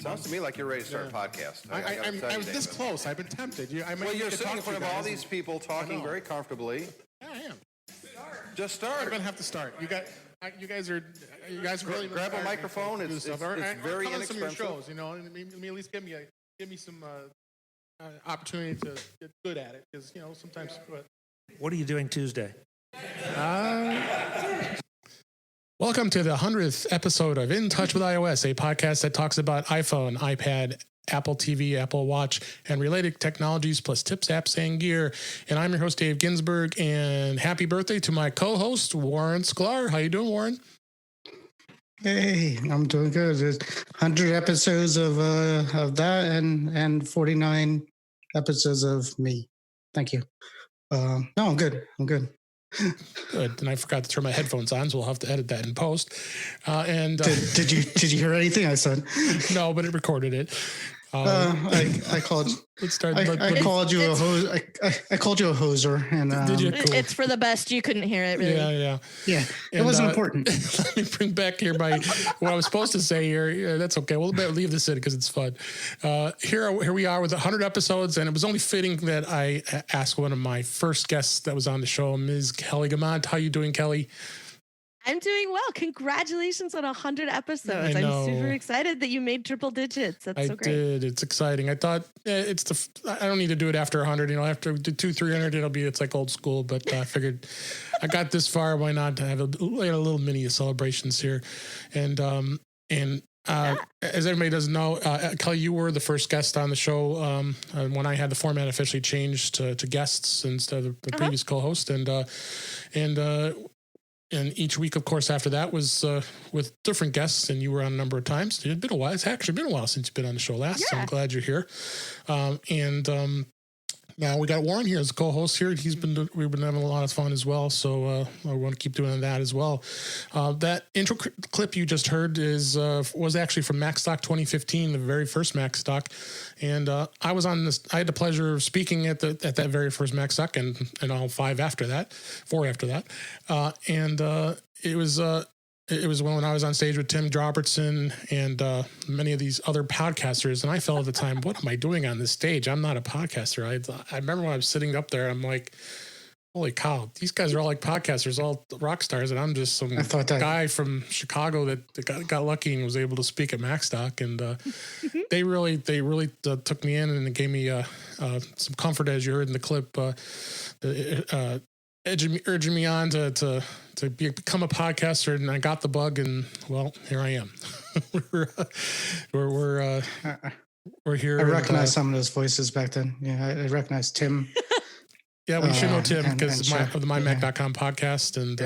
Sounds to me like you're ready to start a podcast. I was this close. I've been tempted. Well, you're sitting in front of all these people talking very comfortably. Yeah, I am. Just start. I'm gonna have to start. You guys are really grab a microphone. It's very inexpensive. Some of your shows, you know, and at least give me some opportunity to get good at it, because you know sometimes. What are you doing Tuesday? Welcome to the 100th episode of In Touch with iOS, a podcast that talks about iPhone, iPad, Apple TV, Apple Watch, and related technologies, plus tips, apps, and gear. And I'm your host, Dave Ginsburg, and happy birthday to my co-host, Warren Sklar. How you doing, Warren? Hey, I'm doing good. There's 100 episodes of that and 49 episodes of me. Thank you. No, I'm good. Good. And I forgot to turn my headphones on, so we'll have to edit that in post. Did you hear anything I said? No, but it recorded it. I called. Let's start. I called you a hoser, and did you? Cool. It's for the best. You couldn't hear it, really. Yeah. It wasn't important. Let me bring back here what I was supposed to say here. Yeah, that's okay. We'll leave this in because it's fun. Here we are with 100 episodes, and it was only fitting that I asked one of my first guests that was on the show, Ms. Kelly Guimont. How you doing, Kelly? I'm doing well. Congratulations on 100 episodes. I'm super excited that you made triple digits. That's so great. I did. It's exciting. I thought I don't need to do it after 100. You know, after 200-300, it's like old school. But I figured I got this far. Why not have a little mini celebrations here? And as everybody doesn't know, Kelly, you were the first guest on the show when I had the format officially changed to guests instead of the previous co-host. And each week, of course, after that was with different guests, and you were on a number of times. It's been a while. It's actually been a while since you've been on the show last, so I'm glad you're here. Now we got Warren here as a co-host here. We've been having a lot of fun as well, so I want to keep doing that as well. That intro clip you just heard was actually from Macstock 2015, the very first Macstock, and I was on this. I had the pleasure of speaking at that very first Macstock, and all four after that, It was when I was on stage with Tim Robertson and many of these other podcasters, and I felt at the time, what am I doing on this stage? I'm not a podcaster. I remember when I was sitting up there, I'm like, holy cow, these guys are all like podcasters, all rock stars, and I'm just some guy from Chicago that got lucky and was able to speak at Macstock, and they really took me in and gave me some comfort, as you heard in the clip, urging me on to become a podcaster, and I got the bug, and well, here I am. we're here. I recognize some of those voices back then. Yeah, I recognize Tim. Yeah, we should know Tim because of the MyMac.com podcast, and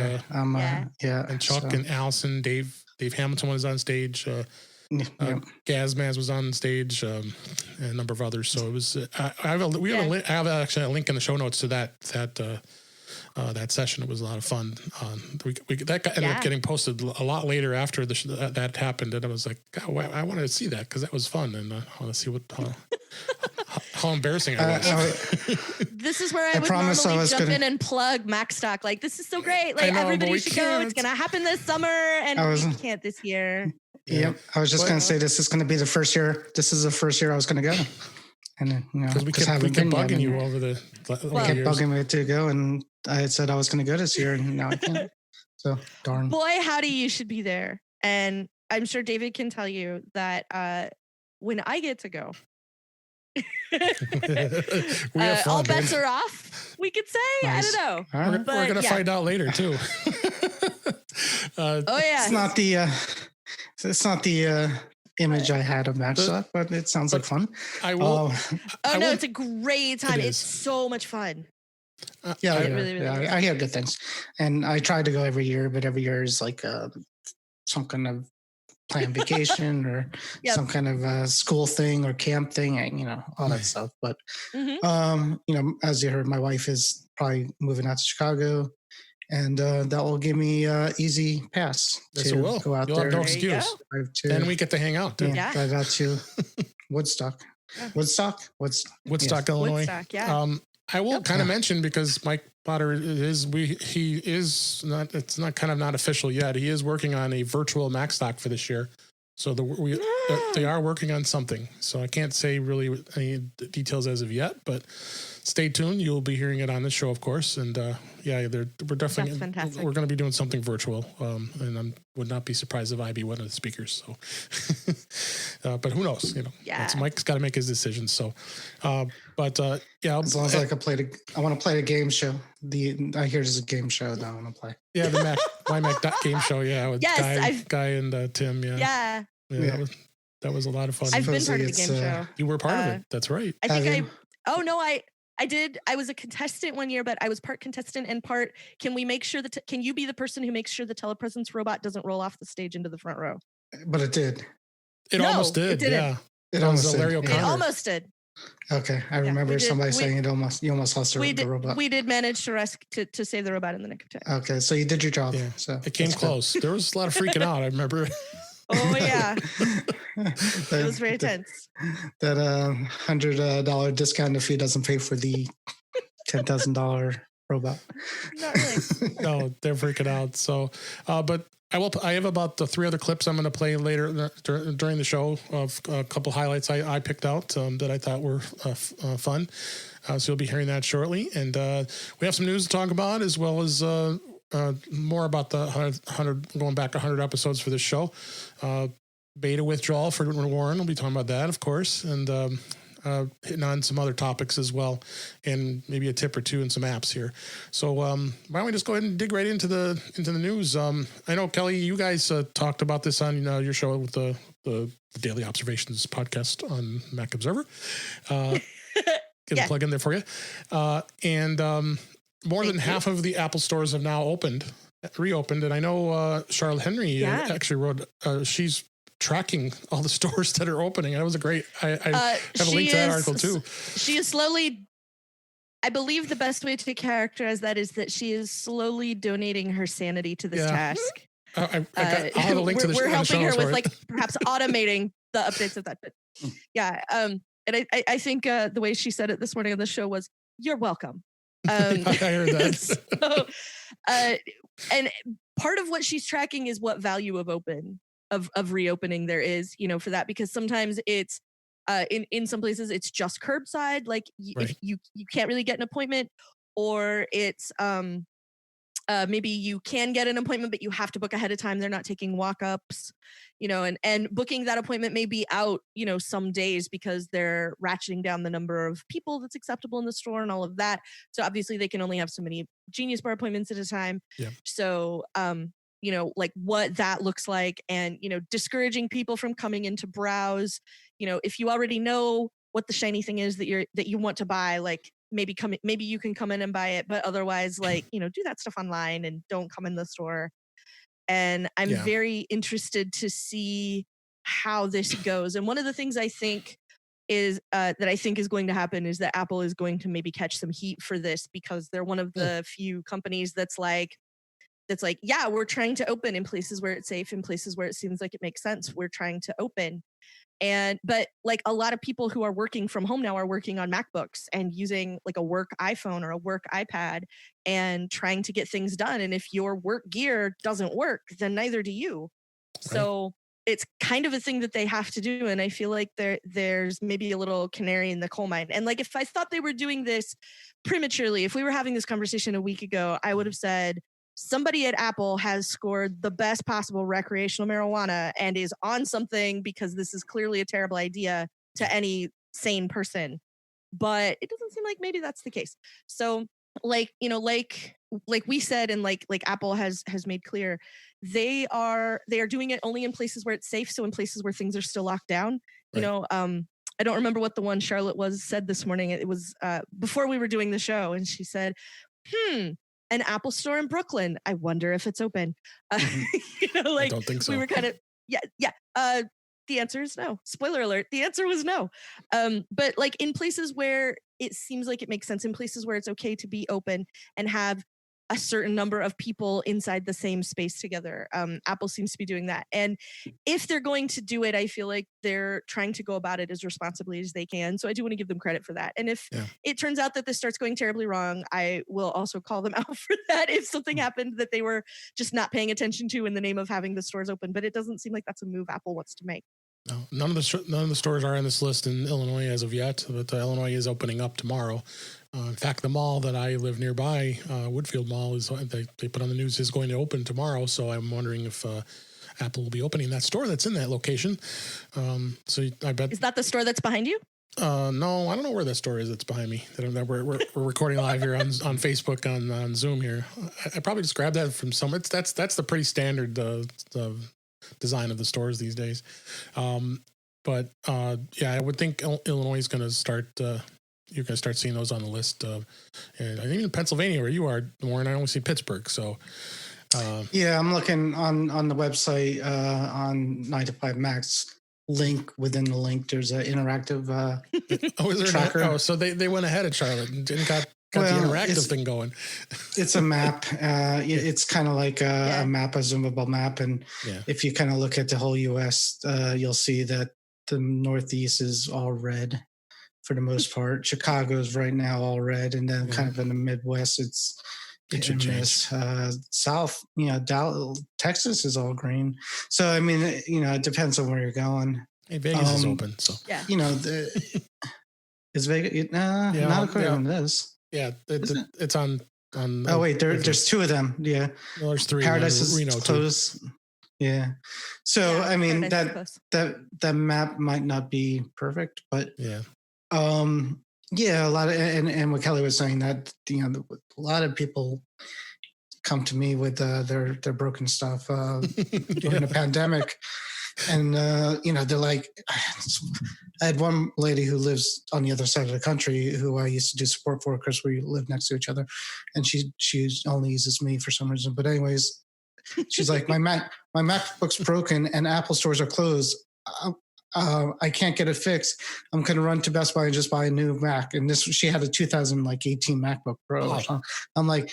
Chuck and Allison, Dave Hamilton was on stage. Gazmaz was on stage, and a number of others. So it was. I have actually a link in the show notes to that session. It was a lot of fun. That ended up getting posted a lot later after that happened, and I was like, God, I wanted to see that because that was fun, and I want to see how embarrassing I was. This is where I would normally jump in and plug Macstock. Like, this is so great. Like, everybody should go. It's going to happen this summer, and we can't this year. Yep. I was just going to say, this is going to be the first year. This is the first year I was going to go. And because we kept bugging you over the years. Bugging me to go, and I had said I was going to go this year, and now I can't. So darn. Boy, howdy, you should be there. And I'm sure David can tell you that when I get to go, all bets are off. We could say, nice. I don't know. Right. We're going to find out later too. It's not the image I had of Macstock, but it sounds like fun. I will. It's a great time. It's so much fun. Really I hear good things, and I try to go every year, but every year is like some kind of planned vacation or some kind of school thing or camp thing, and all that stuff. But as you heard, my wife is probably moving out to Chicago, and that will give me easy pass to go out there. Have no excuse. Then we get to hang out too. Drive out to Woodstock. Woodstock, Illinois. Woodstock, yeah. I will kind of mention, because Mike Potter it's not official yet. He is working on a virtual Macstock for this year. So they are working on something. So I can't say really any details as of yet, but stay tuned. You'll be hearing it on the show, of course. And we're definitely we're going to be doing something virtual. And I would not be surprised if I be one of the speakers. So, but who knows? Mike's got to make his decisions. So, as long as I want to play a game show. I hear there's a game show that I want to play. Yeah, the My Mac game show. Yeah, with Guy and Tim. Yeah. That was a lot of fun. I've been part of the game show. You were part of it. That's right. I did. I was a contestant one year, but I was part contestant and part. Can we make sure that? Can you be the person who makes sure the telepresence robot doesn't roll off the stage into the front row? But it did. It almost did. It didn't. Yeah. It almost did. It almost did. Okay, I remember somebody saying you almost lost the robot. We did manage to save the robot in the nick of time. Okay, so you did your job. Yeah. So it came close. There was a lot of freaking out. I remember. Oh yeah, it was very tense. That $100 discount if he doesn't pay for the $10,000 robot. Not really. No, they're freaking out. So, but I have about 3 other clips I'm going to play later during the show of a couple highlights I picked out that I thought were fun. So you'll be hearing that shortly, and we have some news to talk about as well as. More about the 100 going back 100 episodes for this show. Beta withdrawal for Warren. We'll be talking about that, of course, and hitting on some other topics as well, and maybe a tip or two and some apps here. So why don't we just go ahead and dig right into the news? I know, Kelly, you guys talked about this on your show with the Daily Observations podcast on Mac Observer. Get a plug in there for you. More than half of the Apple stores have now reopened. And I know Charlotte Henry actually wrote, she's tracking all the stores that are opening. That was a great, I have a link to that article too. She is slowly, I believe the best way to characterize that is that she is slowly donating her sanity to this task. I'll have a link to the We're helping her with perhaps automating the updates of that. But yeah. And I think the way she said it this morning on the show was, "You're welcome." I heard that. And part of what she's tracking is what value of reopening there is, for that, because sometimes it's in some places it's just curbside, like if you can't really get an appointment, or it's maybe you can get an appointment but you have to book ahead of time. They're not taking walk-ups, and booking that appointment may be out, some days because they're ratcheting down the number of people that's acceptable in the store and all of that. So obviously they can only have so many Genius Bar appointments at a time. Yeah. So, like what that looks like, and, discouraging people from coming in to browse, if you already know what the shiny thing is that you want to buy, like maybe you can come in and buy it, but otherwise, like, do that stuff online and don't come in the store. And I'm very interested to see how this goes. And one of the things I think is that I think is going to happen is that Apple is going to maybe catch some heat for this, because they're one of the few companies that's like, yeah, we're trying to open in places where it's safe, in places where it seems like it makes sense. We're trying to open. But like a lot of people who are working from home now are working on MacBooks and using like a work iPhone or a work iPad and trying to get things done. And if your work gear doesn't work, then neither do you. Right. So it's kind of a thing that they have to do. And I feel like there's maybe a little canary in the coal mine. And like, if I thought they were doing this prematurely, if we were having this conversation a week ago, I would have said, somebody at Apple has scored the best possible recreational marijuana and is on something, because this is clearly a terrible idea to any sane person. But it doesn't seem like maybe that's the case. So like we said, and like Apple has made clear, they are doing it only in places where it's safe. So in places where things are still locked down, I don't remember what the one Charlotte said this morning. It was before we were doing the show, and she said, an Apple store in Brooklyn, I wonder if it's open. I don't think so. We were kind of, the answer is no. Spoiler alert, the answer was no. But like in places where it seems like it makes sense, in places where it's okay to be open and have a certain number of people inside the same space together. Apple seems to be doing that. And if they're going to do it, I feel like they're trying to go about it as responsibly as they can. So I do want to give them credit for that. And if it turns out that this starts going terribly wrong, I will also call them out for that if something happened that they were just not paying attention to in the name of having the stores open. But it doesn't seem like that's a move Apple wants to make. No, none of the stores are on this list in Illinois as of yet, but Illinois is opening up tomorrow. In fact, the mall that I live nearby, Woodfield Mall, they put on the news is going to open tomorrow. So I'm wondering if Apple will be opening that store that's in that location. So I bet. Is that the store that's behind you? No, I don't know where that store is that's behind me. That we're recording live here on Facebook on Zoom here. I probably just grabbed that from some. That's the pretty standard the design of the stores these days. But I would think Illinois is going to start. You're going to start seeing those on the list. And I think in Pennsylvania, where you are, Warren, I only see Pittsburgh. So, I'm looking on the website on 9 to 5 Max link. Within the link, there's an interactive is there tracker. So they went ahead of Charlotte and got the interactive thing going. It's a map. It's kind of like a map, a zoomable map. And if you kind of look at the whole U.S., you'll see that the Northeast is all red for the most part. Chicago's right now all red, and then kind of in the Midwest, it should change. South, Dallas, Texas is all green. So I mean, it depends on where you're going. Hey, Vegas is open, so is Vegas? Not according to this. Yeah, it's on. Oh wait, there's two of them. Yeah, well, there's three. Paradise is Reno close. Too. Yeah. So I mean that map might not be perfect, but a lot of and what Kelly was saying that a lot of people come to me with their broken stuff during the pandemic, and they're like, I had one lady who lives on the other side of the country who I used to do support for because we live next to each other, and she only uses me for some reason. But anyways, she's like, my MacBook's broken and Apple stores are closed. I can't get it fixed. I'm going to run to Best Buy and just buy a new Mac. And she had a 2018 MacBook Pro. Or something. I'm like,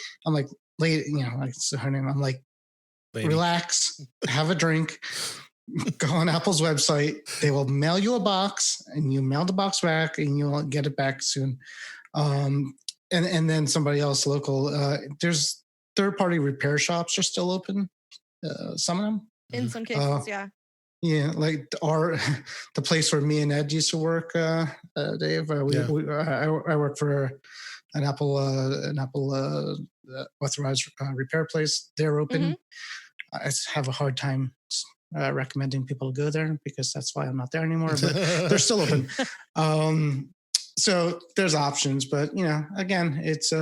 lady, it's her name. I'm like, lady, relax, have a drink, go on Apple's website. They will mail you a box, and you mail the box back, and you'll get it back soon. And then somebody else local. There's third-party repair shops are still open. Some of them. In some cases, yeah. Yeah, like the place where me and Ed used to work, Dave. I work for an Apple authorized repair place. They're open. I have a hard time recommending people to go there because that's why I'm not there anymore. But they're still open. So there's options, but again, it's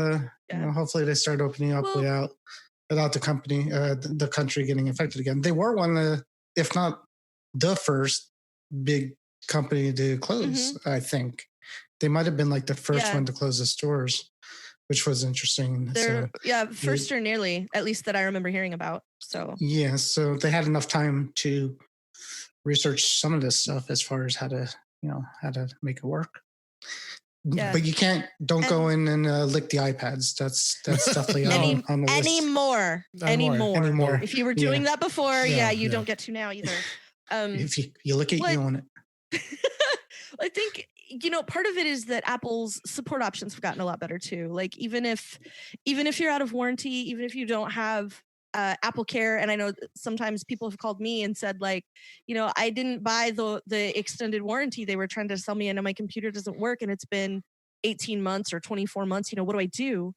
hopefully they start opening up without the country getting affected again. They were one of the, if not the first big company to close. I think they might have been like the first one to close the stores, which was interesting. First or nearly, at least that I remember hearing about. So so they had enough time to research some of this stuff as far as how to make it work. Yeah. But you don't go in and lick the iPads. That's definitely on the list. Anymore. If you were doing that before, you don't get to now either. If you look at you on it. I think, part of it is that Apple's support options have gotten a lot better too. Like even if you're out of warranty, even if you don't have Apple Care, and I know sometimes people have called me and said like, I didn't buy the extended warranty they were trying to sell me, and my computer doesn't work, and it's been 18 months or 24 months, what do I do?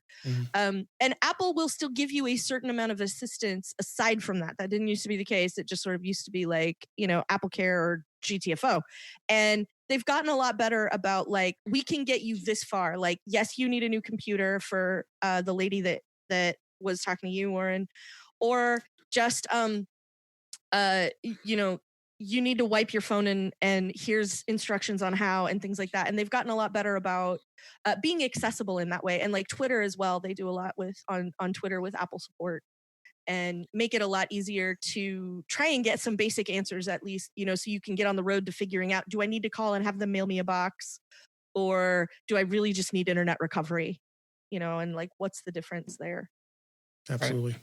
And Apple will still give you a certain amount of assistance aside from that. That didn't used to be the case. It just sort of used to be like, Apple Care or GTFO. And they've gotten a lot better about like, we can get you this far. Like, yes, you need a new computer for the lady that was talking to you, Warren, or just, you need to wipe your phone and here's instructions on how and things like that. And they've gotten a lot better about being accessible in that way. And like Twitter as well, they do a lot on Twitter with Apple support and make it a lot easier to try and get some basic answers at least, so you can get on the road to figuring out, do I need to call and have them mail me a box, or do I really just need internet recovery? And like, what's the difference there? Absolutely.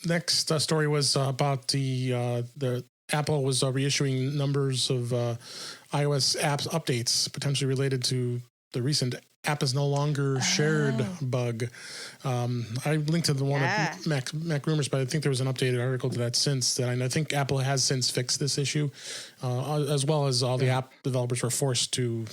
Next story was about the Apple was reissuing numbers of iOS apps updates potentially related to the recent app is no longer shared bug. I linked to the one at Mac Rumors, but I think there was an updated article to that since that. And I think Apple has since fixed this issue, as well as all the app developers were forced to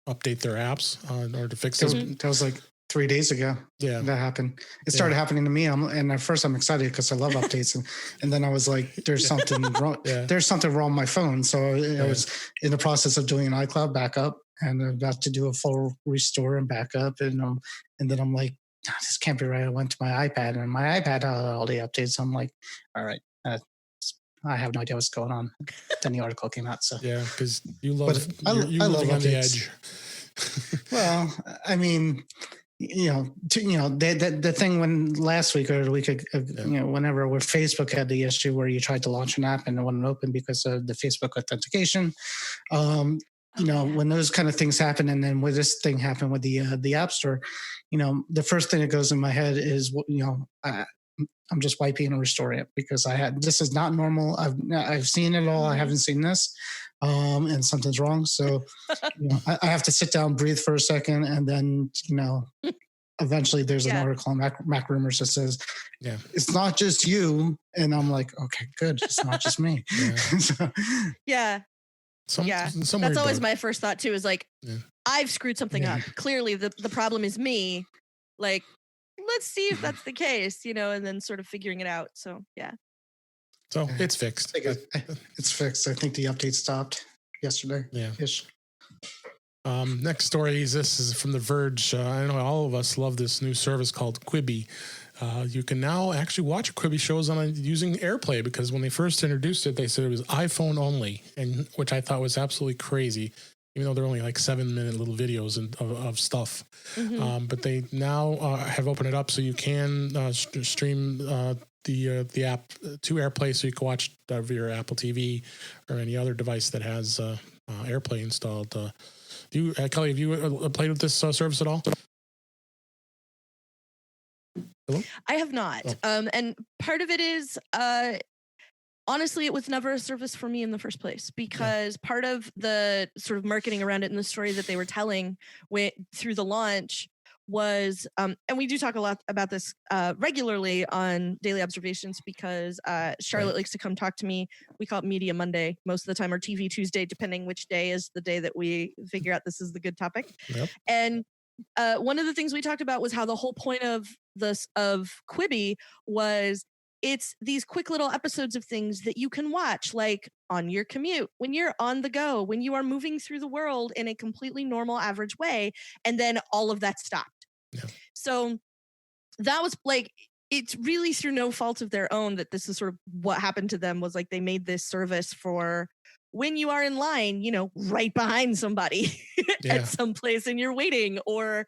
update their apps in order to fix it. That was like 3 days ago. Yeah, that happened. It started happening to me, and at first I'm excited because I love updates, and then I was like, "There's something wrong. There's something wrong with my phone." So I was in the process of doing an iCloud backup and about to do a full restore and backup, and then I'm like, "This can't be right." I went to my iPad, and my iPad had all the updates. So I'm like, "All right." I have no idea what's going on. Then the article came out. So yeah, because you love I love on updates. the edge. Well, I mean, the thing when last week or the week, whenever where Facebook had the issue where you tried to launch an app and it wouldn't open because of the Facebook authentication. When those kind of things happen, and then when this thing happened with the App Store, the first thing that goes in my head is, I'm just wiping and restoring it because this is not normal. I've seen it all. I haven't seen this, and something's wrong. So, I have to sit down, breathe for a second, and then, eventually there's an article on Mac Rumors that says, it's not just you. And I'm like, okay, good. It's not just me. That's always my first thought too, is like, I've screwed something up. Clearly the problem is me. Like, let's see if that's the case, and then sort of figuring it out. So, So it's fixed. It's fixed. I think the update stopped yesterday. Yeah. Next story this is from The Verge. I know all of us love this new service called Quibi. You can now actually watch Quibi shows using AirPlay, because when they first introduced it, they said it was iPhone only, and which I thought was absolutely crazy, even though they're only like 7-minute little videos of stuff. But they now have opened it up so you can stream the app to AirPlay, so you can watch via your Apple TV or any other device that has AirPlay installed. Kelly, have you played with this service at all? Hello? I have not. And part of it is, honestly, it was never a service for me in the first place, because part of the sort of marketing around it and the story that they were telling through the launch was, and we do talk a lot about this regularly on Daily Observations, because Charlotte likes to come talk to me. We call it Media Monday most of the time, or TV Tuesday, depending which day is the day that we figure out this is the good topic. And one of the things we talked about was how the whole point of Quibi was, it's these quick little episodes of things that you can watch, like on your commute, when you're on the go, when you are moving through the world in a completely normal, average way, and then all of that stopped. So that was like, it's really through no fault of their own that this is sort of what happened to them, was like they made this service for when you are in line, right behind somebody at some place and you're waiting, or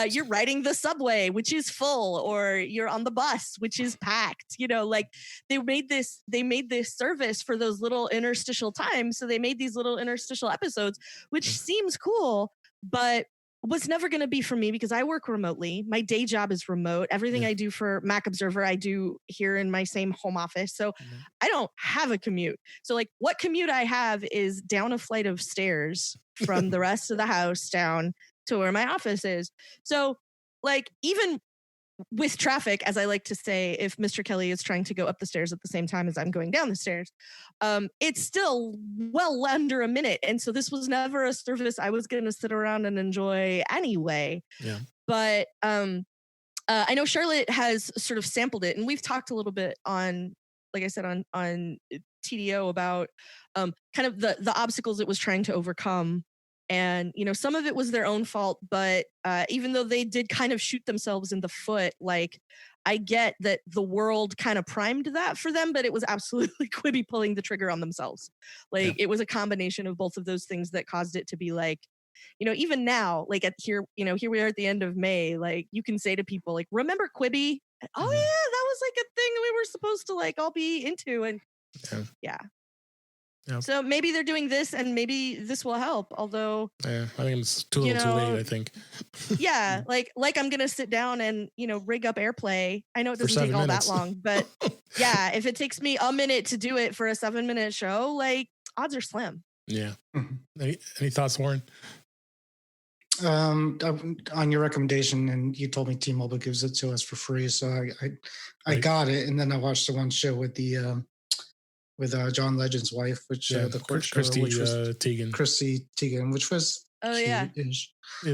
you're riding the subway, which is full, or you're on the bus, which is packed, like they made this service for those little interstitial times. So they made these little interstitial episodes, which seems cool, but was never going to be for me, because I work remotely. My day job is remote. Everything I do for Mac Observer, I do here in my same home office. So I don't have a commute. So like what commute I have is down a flight of stairs from the rest of the house down to where my office is. So like, even with traffic, as I like to say, if Mr. Kelly is trying to go up the stairs at the same time as I'm going down the stairs, it's still well under a minute. And so this was never a service I was going to sit around and enjoy anyway. But I know Charlotte has sort of sampled it, and we've talked a little bit on, like I said, on TDO about kind of the obstacles it was trying to overcome. And, some of it was their own fault, but even though they did kind of shoot themselves in the foot, like, I get that the world kind of primed that for them, but it was absolutely Quibi pulling the trigger on themselves. Like, it was a combination of both of those things that caused it to be like, even now, like here we are at the end of May, like you can say to people like, remember Quibi? Oh yeah, that was like a thing we were supposed to like all be into. And Yep. So maybe they're doing this and maybe this will help. Although, I think it's too little too late, I think. Yeah. Like I'm going to sit down and, rig up AirPlay. I know it doesn't take all that long, but yeah, if it takes me a minute to do it for a 7-minute show, like odds are slim. Yeah. Any thoughts, Warren? On your recommendation, and you told me T-Mobile gives it to us for free, so I got it, and then I watched the one show with the with John Legend's wife, which the court show, Christy which was Teigen. Christy Teigen, which was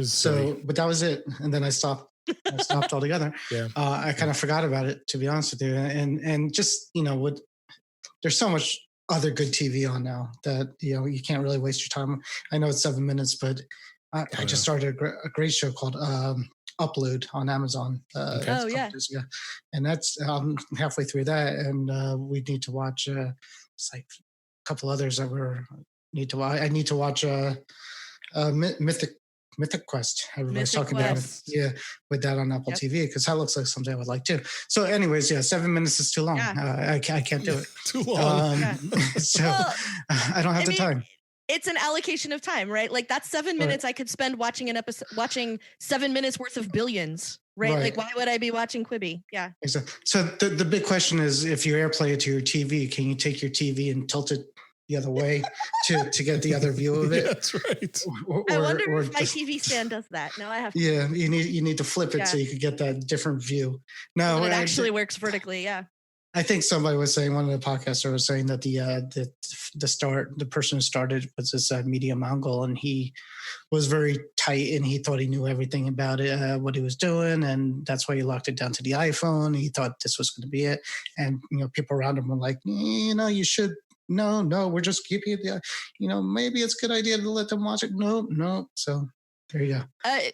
so, but that was it, and then I stopped. I stopped altogether. Yeah, I kind of forgot about it, to be honest with you, and just there's so much other good TV on now that you can't really waste your time. I know it's 7 minutes, but I just started a great show called Upload on Amazon. Years ago. And that's halfway through that, and we need to watch. It's like a couple others that need to watch. I need to watch Mythic Quest. Everybody's talking about with that on Apple TV, because that looks like something I would like too. So, anyways, 7 minutes is too long. I can't do it. Too long. So I don't have the time. It's an allocation of time, right? Like that's 7 minutes I could spend watching an episode, watching 7 minutes worth of Billions, right? Like why would I be watching Quibi? Yeah. Exactly. So the big question is, if you AirPlay it to your TV, can you take your TV and tilt it the other way to get the other view of it? Yeah, that's right. I wonder if my TV stand does that. No, I have to. Yeah, you need to flip it so you could get that different view. No, but it actually works vertically. Yeah. I think somebody was saying, one of the podcasters was saying that the person who started was this media Mongol, and he was very tight, and he thought he knew everything about it, what he was doing, and that's why he locked it down to the iPhone. He thought this was going to be it, and people around him were like, you should. No, we're just keeping it. Maybe it's a good idea to let them watch it. No. So there you go.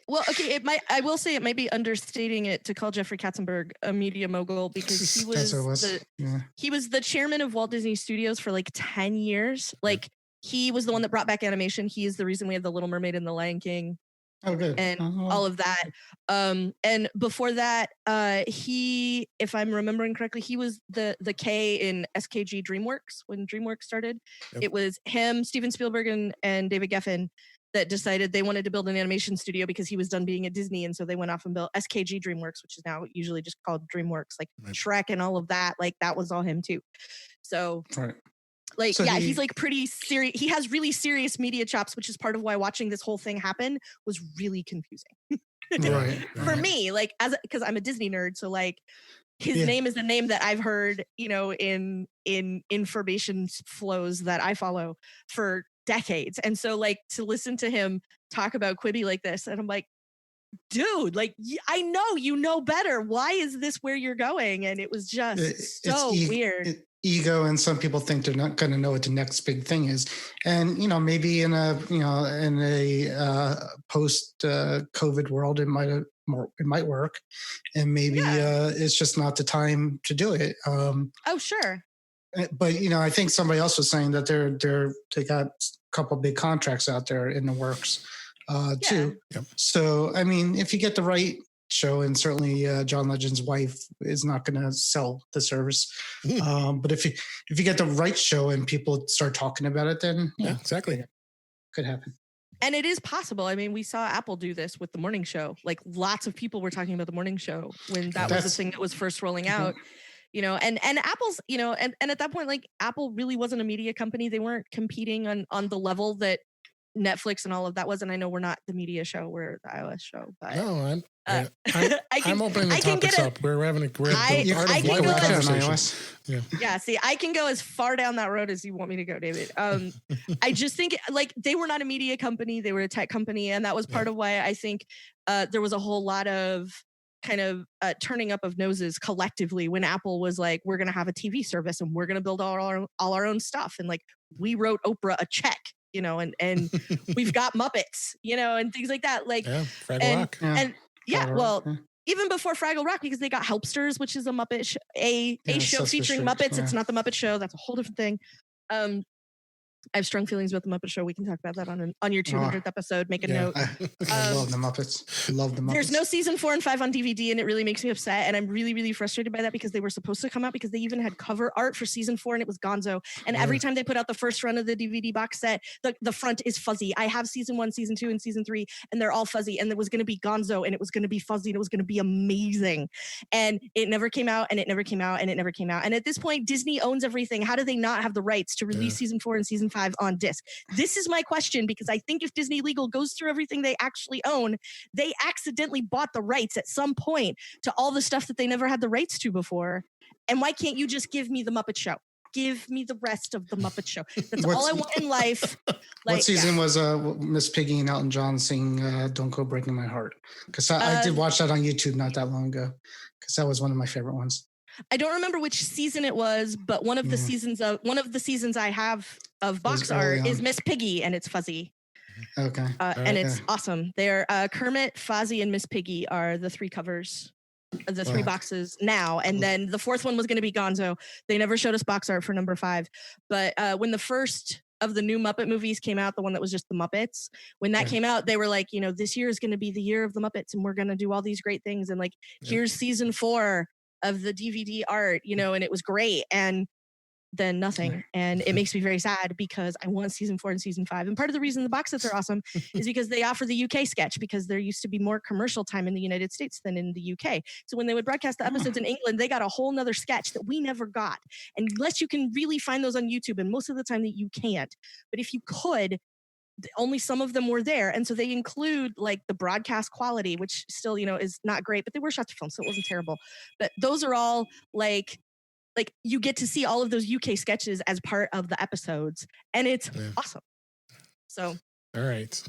Well, okay. I will say it might be understating it to call Jeffrey Katzenberg a media mogul, because he was the chairman of Walt Disney Studios for like 10 years. Like he was the one that brought back animation. He is the reason we have The Little Mermaid and The Lion King. Oh, good. And all of that. And before that, he, if I'm remembering correctly, he was the K in SKG DreamWorks when DreamWorks started. Yep. It was him, Steven Spielberg, and David Geffen that decided they wanted to build an animation studio because he was done being at Disney. And so they went off and built SKG DreamWorks, which is now usually just called DreamWorks, like Shrek and all of that. Like that was all him too. So he's like pretty serious. He has really serious media chops, which is part of why watching this whole thing happen was really confusing for me, like because I'm a Disney nerd. So like his name is a name that I've heard, in information flows that I follow for decades. And so like to listen to him talk about Quibi like this, and I'm like, dude, like I know you know better. Why is this where you're going? And it was just so weird. Ego, and some people think they're not going to know what the next big thing is, and maybe in a post COVID world it might work, and maybe it's just not the time to do it. Sure. But I think somebody else was saying that they got a couple big contracts out there in the works too. Yep. So I mean, if you get the right show, and certainly John Legend's wife is not going to sell the service, but if you get the right show and people start talking about it, then exactly, could happen. And it is possible. I mean, we saw Apple do this with the morning show. Like lots of people were talking about the morning show when that was the thing that was first rolling out. And Apple's, and at that point, like Apple really wasn't a media company. They weren't competing on the level that Netflix and all of that was. And I know we're not the media show, we're the iOS show, but no, I'm opening the topics up. We're having a great iOS. Yeah, see, I can go as far down that road as you want me to go, David. I just think like they were not a media company, they were a tech company, and that was part of why I think there was a whole lot of kind of turning up of noses collectively when Apple was like, we're going to have a TV service and we're going to build all our own stuff, and like we wrote Oprah a check, and we've got Muppets, and things like that, like Fraggle Rock. Even before Fraggle Rock, because they got Helpsters, which is a Muppet a show featuring Muppets. It's not the Muppet Show. That's a whole different thing. I have strong feelings about the Muppet Show. We can talk about that on your 200th episode. Make a note. I love the Muppets. Love the Muppets. There's no season 4 and 5 on DVD, and it really makes me upset. And I'm really, really frustrated by that because they were supposed to come out because they even had cover art for season 4, and it was gonzo. And every time they put out the first run of the DVD box set, the front is fuzzy. I have season 1, season 2, and season 3, and they're all fuzzy. And it was going to be gonzo, and it was going to be fuzzy, and it was going to be amazing. And it never came out, and it never came out, and it never came out. And at this point, Disney owns everything. How do they not have the rights to release season 4 and season 5 on disc? This is my question, because I think if Disney Legal goes through everything they actually own, they accidentally bought the rights at some point to all the stuff that they never had the rights to before. And why can't you just give me the Muppet Show? Give me the rest of the Muppet Show. That's all I want in life. What season was Miss Piggy and Elton John sing Don't Go Breaking My Heart? Because I did watch that on YouTube not that long ago, because that was one of my favorite ones. I don't remember which season it was, but one of the seasons I have of box art is Miss Piggy, and it's fuzzy. Okay. And it's awesome. They're Kermit, Fozzie, and Miss Piggy are the 3 covers of the 3 boxes now. And then the 4th one was going to be Gonzo. They never showed us box art for number 5. But when the first of the new Muppet movies came out, the one that was just the Muppets, when that came out, they were like, this year is going to be the year of the Muppets, and we're going to do all these great things. And here's season 4 of the DVD art, and it was great. And then nothing. And it makes me very sad because I want season 4 and season 5. And part of the reason the box sets are awesome is because they offer the UK sketch, because there used to be more commercial time in the United States than in the UK. So when they would broadcast the episodes in England, they got a whole nother sketch that we never got. And unless you can really find those on YouTube, and most of the time that you can't, but if you could, only some of them were there. And so they include the broadcast quality, which still, is not great, but they were shot to film, so it wasn't terrible. But those are all like you get to see all of those UK sketches as part of the episodes, and it's awesome. So. All right.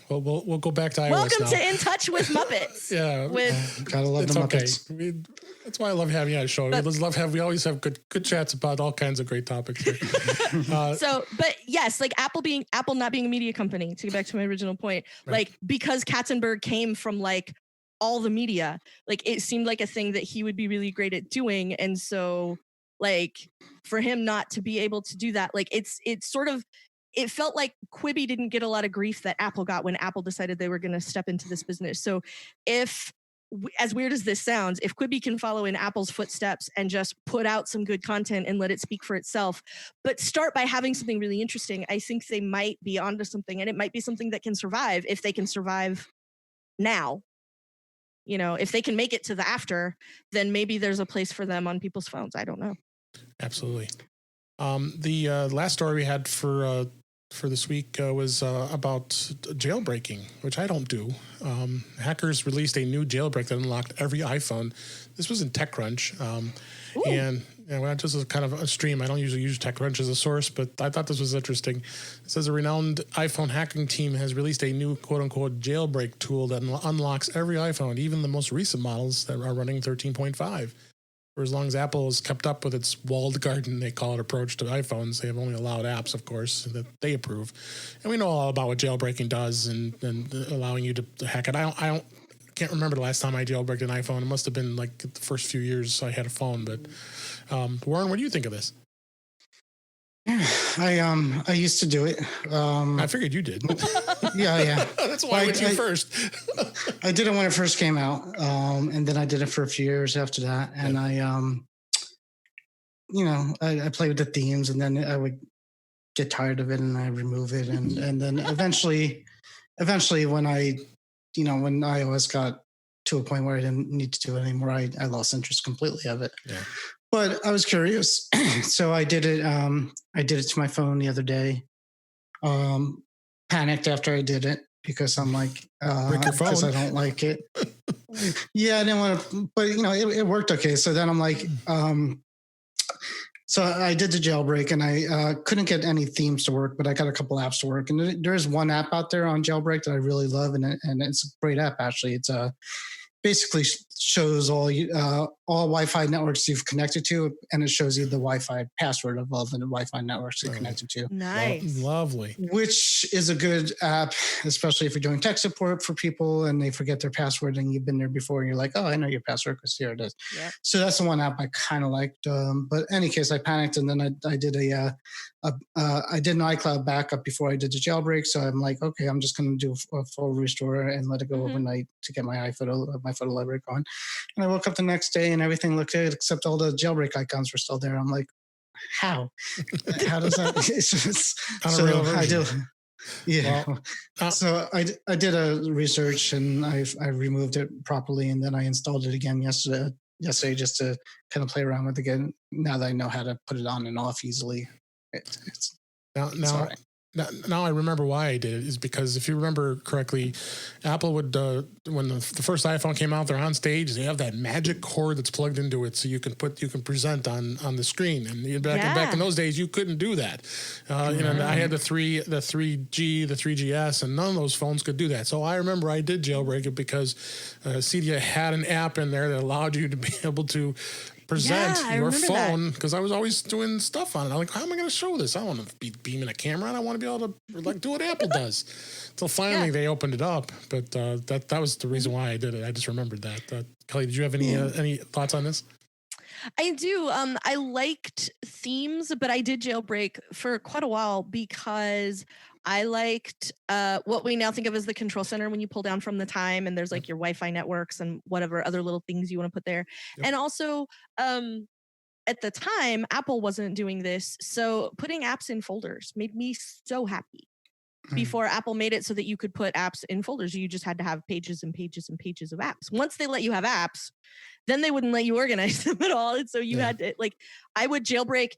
Well, we'll go back to iOS Welcome now. to In Touch with Muppets. Gotta love the Muppets. Okay. That's why I love having you on the show. We always have good chats about all kinds of great topics here. But yes, Apple not being a media company, to get back to my original point, because Katzenberg came from all the media, it seemed like a thing that he would be really great at doing. And so for him not to be able to do that, it felt like Quibi didn't get a lot of grief that Apple got when Apple decided they were going to step into this business. So as weird as this sounds, if Quibi can follow in Apple's footsteps and just put out some good content and let it speak for itself, but start by having something really interesting, I think they might be onto something, and it might be something that can survive if they can survive now. If they can make it to the after, then maybe there's a place for them on people's phones. I don't know. Absolutely. The last story we had for this week was about jailbreaking, which I don't do. Hackers released a new jailbreak that unlocked every iPhone. This was in TechCrunch. And just as kind of a stream, I don't usually use TechCrunch as a source, but I thought this was interesting. It says a renowned iPhone hacking team has released a new quote-unquote jailbreak tool that unlocks every iPhone, even the most recent models that are running 13.5. For as long as Apple has kept up with its walled garden, they call it, approach to iPhones, they have only allowed apps, of course, that they approve. And we know all about what jailbreaking does and allowing you to hack it. I can't remember the last time I jailbreaked an iPhone. It must have been the first few years I had a phone. But Warren, what do you think of this? I used to do it. I figured you did. Yeah. That's why I went to you first. I did it when it first came out, and then I did it for a few years after that. And I played with the themes, and then I would get tired of it, and I remove it, and then eventually, when when iOS got to a point where I didn't need to do it anymore, I lost interest completely of it. Yeah. But I was curious, so I did it. I did it to my phone the other day. Panicked after I did it because I'm like, because I don't like it. Yeah, I didn't want to, but it worked okay. So then I'm like, so I did the jailbreak, and I couldn't get any themes to work, but I got a couple apps to work. And there is one app out there on jailbreak that I really love, and it's a great app actually. basically shows all Wi-Fi networks you've connected to, and it shows you the Wi-Fi password of all the Wi-Fi networks you're connected to. Nice. Lovely. Which is a good app, especially if you're doing tech support for people and they forget their password and you've been there before and you're like, oh, I know your password because here it is. Yep. So that's the one app I kind of liked. But in any case, I panicked and then I did I did an iCloud backup before I did the jailbreak. So I'm like, okay, I'm just going to do a full restore and let it go overnight to get my photo library going. And I woke up the next day and everything looked good except all the jailbreak icons were still there. I'm like, how does that? So I do. Yeah. Well, so I did a research and I removed it properly and then I installed it again yesterday just to kind of play around with it again. Now that I know how to put it on and off easily, it's all right. Now I remember why I did it is because if you remember correctly, Apple would when the first iPhone came out, they're on stage. They have that magic cord that's plugged into it, so you can present on the screen. And back in those days, you couldn't do that. I had the 3G, the 3GS, and none of those phones could do that. So I remember I did jailbreak it because Cydia had an app in there that allowed you to be able to present your phone, because I was always doing stuff on it. I'm like, how am I going to show this? I don't want to be beaming a camera, and I want to be able to do what Apple does. So finally, they opened it up, but that was the reason why I did it. I just remembered that. Kelly, did you have any thoughts on this? I do. I liked themes, but I did jailbreak for quite a while because I liked what we now think of as the control center when you pull down from the time and there's like your Wi-Fi networks and whatever other little things you want to put there. Yep. And also, at the time, Apple wasn't doing this. So putting apps in folders made me so happy. Before Apple made it so that you could put apps in folders, you just had to have pages and pages and pages of apps. Once they let you have apps, then they wouldn't let you organize them at all. And so you had to, I would jailbreak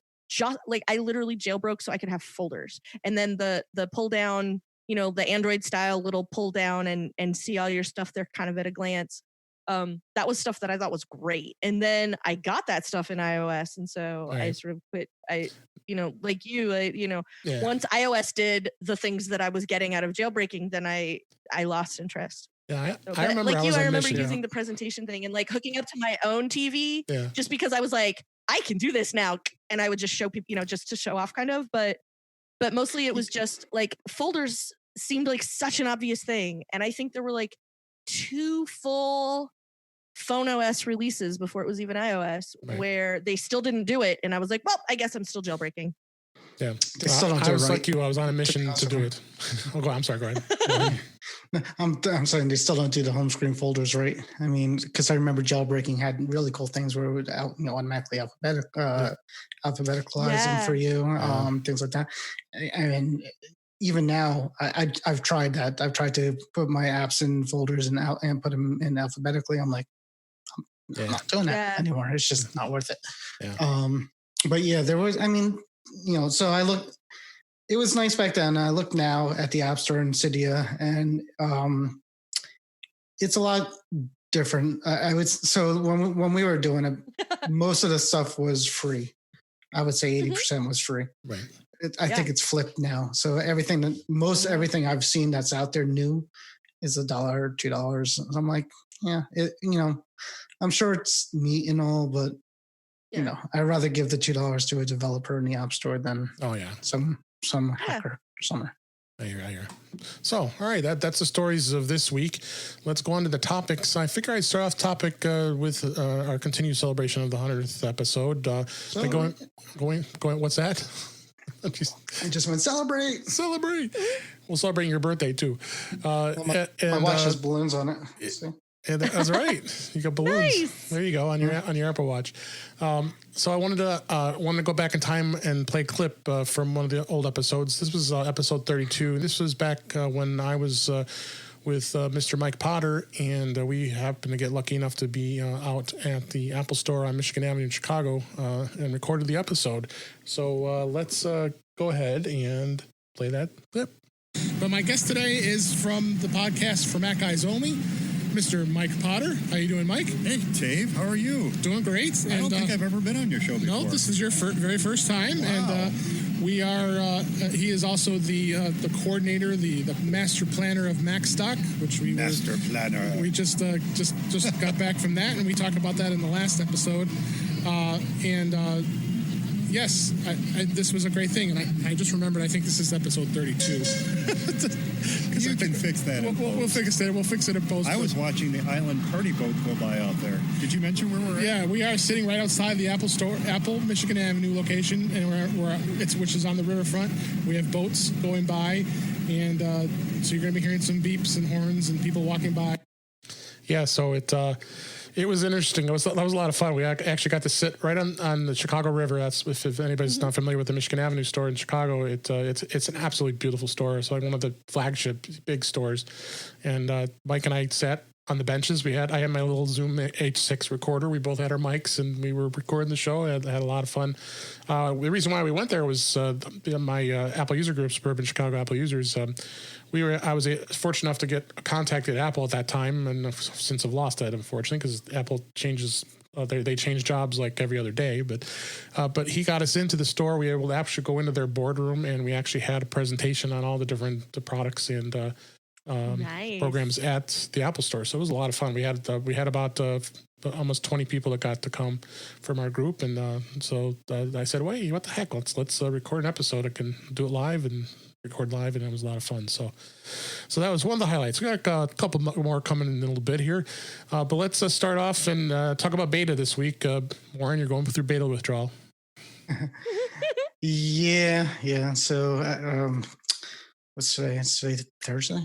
I literally jailbroke so I could have folders. And then the pull down, the Android style little pull down and see all your stuff there kind of at a glance. That was stuff that I thought was great. And then I got that stuff in iOS. And so I sort of quit. Once iOS did the things that I was getting out of jailbreaking, then I lost interest. Yeah, I remember. I remember using the presentation thing and hooking up to my own TV just because I was like, I can do this now, and I would just show people, just to show off, kind of. But mostly it was just folders seemed like such an obvious thing, and I think there were 2 full Phone OS releases before it was even iOS where they still didn't do it, and I was like, well, I guess I'm still jailbreaking. Yeah, I was like you. I was on a mission to do it. I'm sorry. Go ahead. I'm saying they still don't do the home screen folders, right? I mean, because I remember jailbreaking had really cool things where it would automatically alphabeticalize them for you, things like that. I mean, even now, I've tried that. I've tried to put my apps in folders and put them in alphabetically. I'm like, I'm not doing that anymore. It's just not worth it. Yeah. But yeah, there was. I mean. So I looked, it was nice back then. I look now at the App Store in Cydia and it's a lot different. So when we were doing it, most of the stuff was free. I would say 80% was free. Right. I think it's flipped now. So everything I've seen that's out there new is $1 or $2. So I'm like, I'm sure it's neat and all, but I'd rather give the $2 to a developer in the App Store than some hacker somewhere. I hear. So, all right, that's the stories of this week. Let's go on to the topics. I figure I'd start off topic with our continued celebration of the 100th episode. Going. What's that? I just went celebrate. We'll celebrate your birthday too. My watch has balloons on it. Yeah, that's right. You got balloons. Nice. There you go on your Apple Watch. So I wanted to go back in time and play a clip from one of the old episodes. This was episode 32. This was back when I was with Mr. Mike Potter, and we happened to get lucky enough to be out at the Apple Store on Michigan Avenue in Chicago and recorded the episode. So let's go ahead and play that clip. But my guest today is from the podcast For Mac Guys Only, Mr. Mike Potter. How you doing, Mike? Hey, Dave. How are you? Doing great. I don't think I've ever been on your show before. No, this is your very first time. Wow. And We are. He is also the coordinator, the master planner of Macstock, which we planner. We just got back from that, and we talked about that in the last episode. Yes, this was a great thing, and I just remembered. I think this is episode 32. You can fix that. We'll fix it. We'll fix it in post. I was watching the Island Party boat go by out there. Did you mention where we're at? Yeah, we are sitting right outside the Apple Michigan Avenue location, and which is on the riverfront. We have boats going by, and so you're going to be hearing some beeps and horns and people walking by. Yeah, so it was interesting. That was a lot of fun. We actually got to sit right on the Chicago River. That's if anybody's not familiar with the Michigan Avenue store in Chicago, it's an absolutely beautiful store. It's like one of the flagship big stores. And Mike and I sat on the benches. I had my little Zoom H6 recorder. We both had our mics and we were recording the show. I had a lot of fun. The reason why we went there was my Apple user group, Suburban Chicago Apple users. I was fortunate enough to get contacted Apple at that time, and I've since have lost that, unfortunately, because Apple changes. They change jobs like every other day, but he got us into the store. We were able to actually go into their boardroom, and we actually had a presentation on all the different products and nice. programs at the Apple store. So it was a lot of fun. We had about almost 20 people that got to come from our group, and so I said, "Wait, what the heck? Let's record an episode. I can do it live and." Record live, and it was a lot of fun. So that was one of the highlights. We got a couple more coming in a little bit here, but let's start off and talk about beta this week. Warren, you're going through beta withdrawal. Yeah. So what's today? It's today Thursday.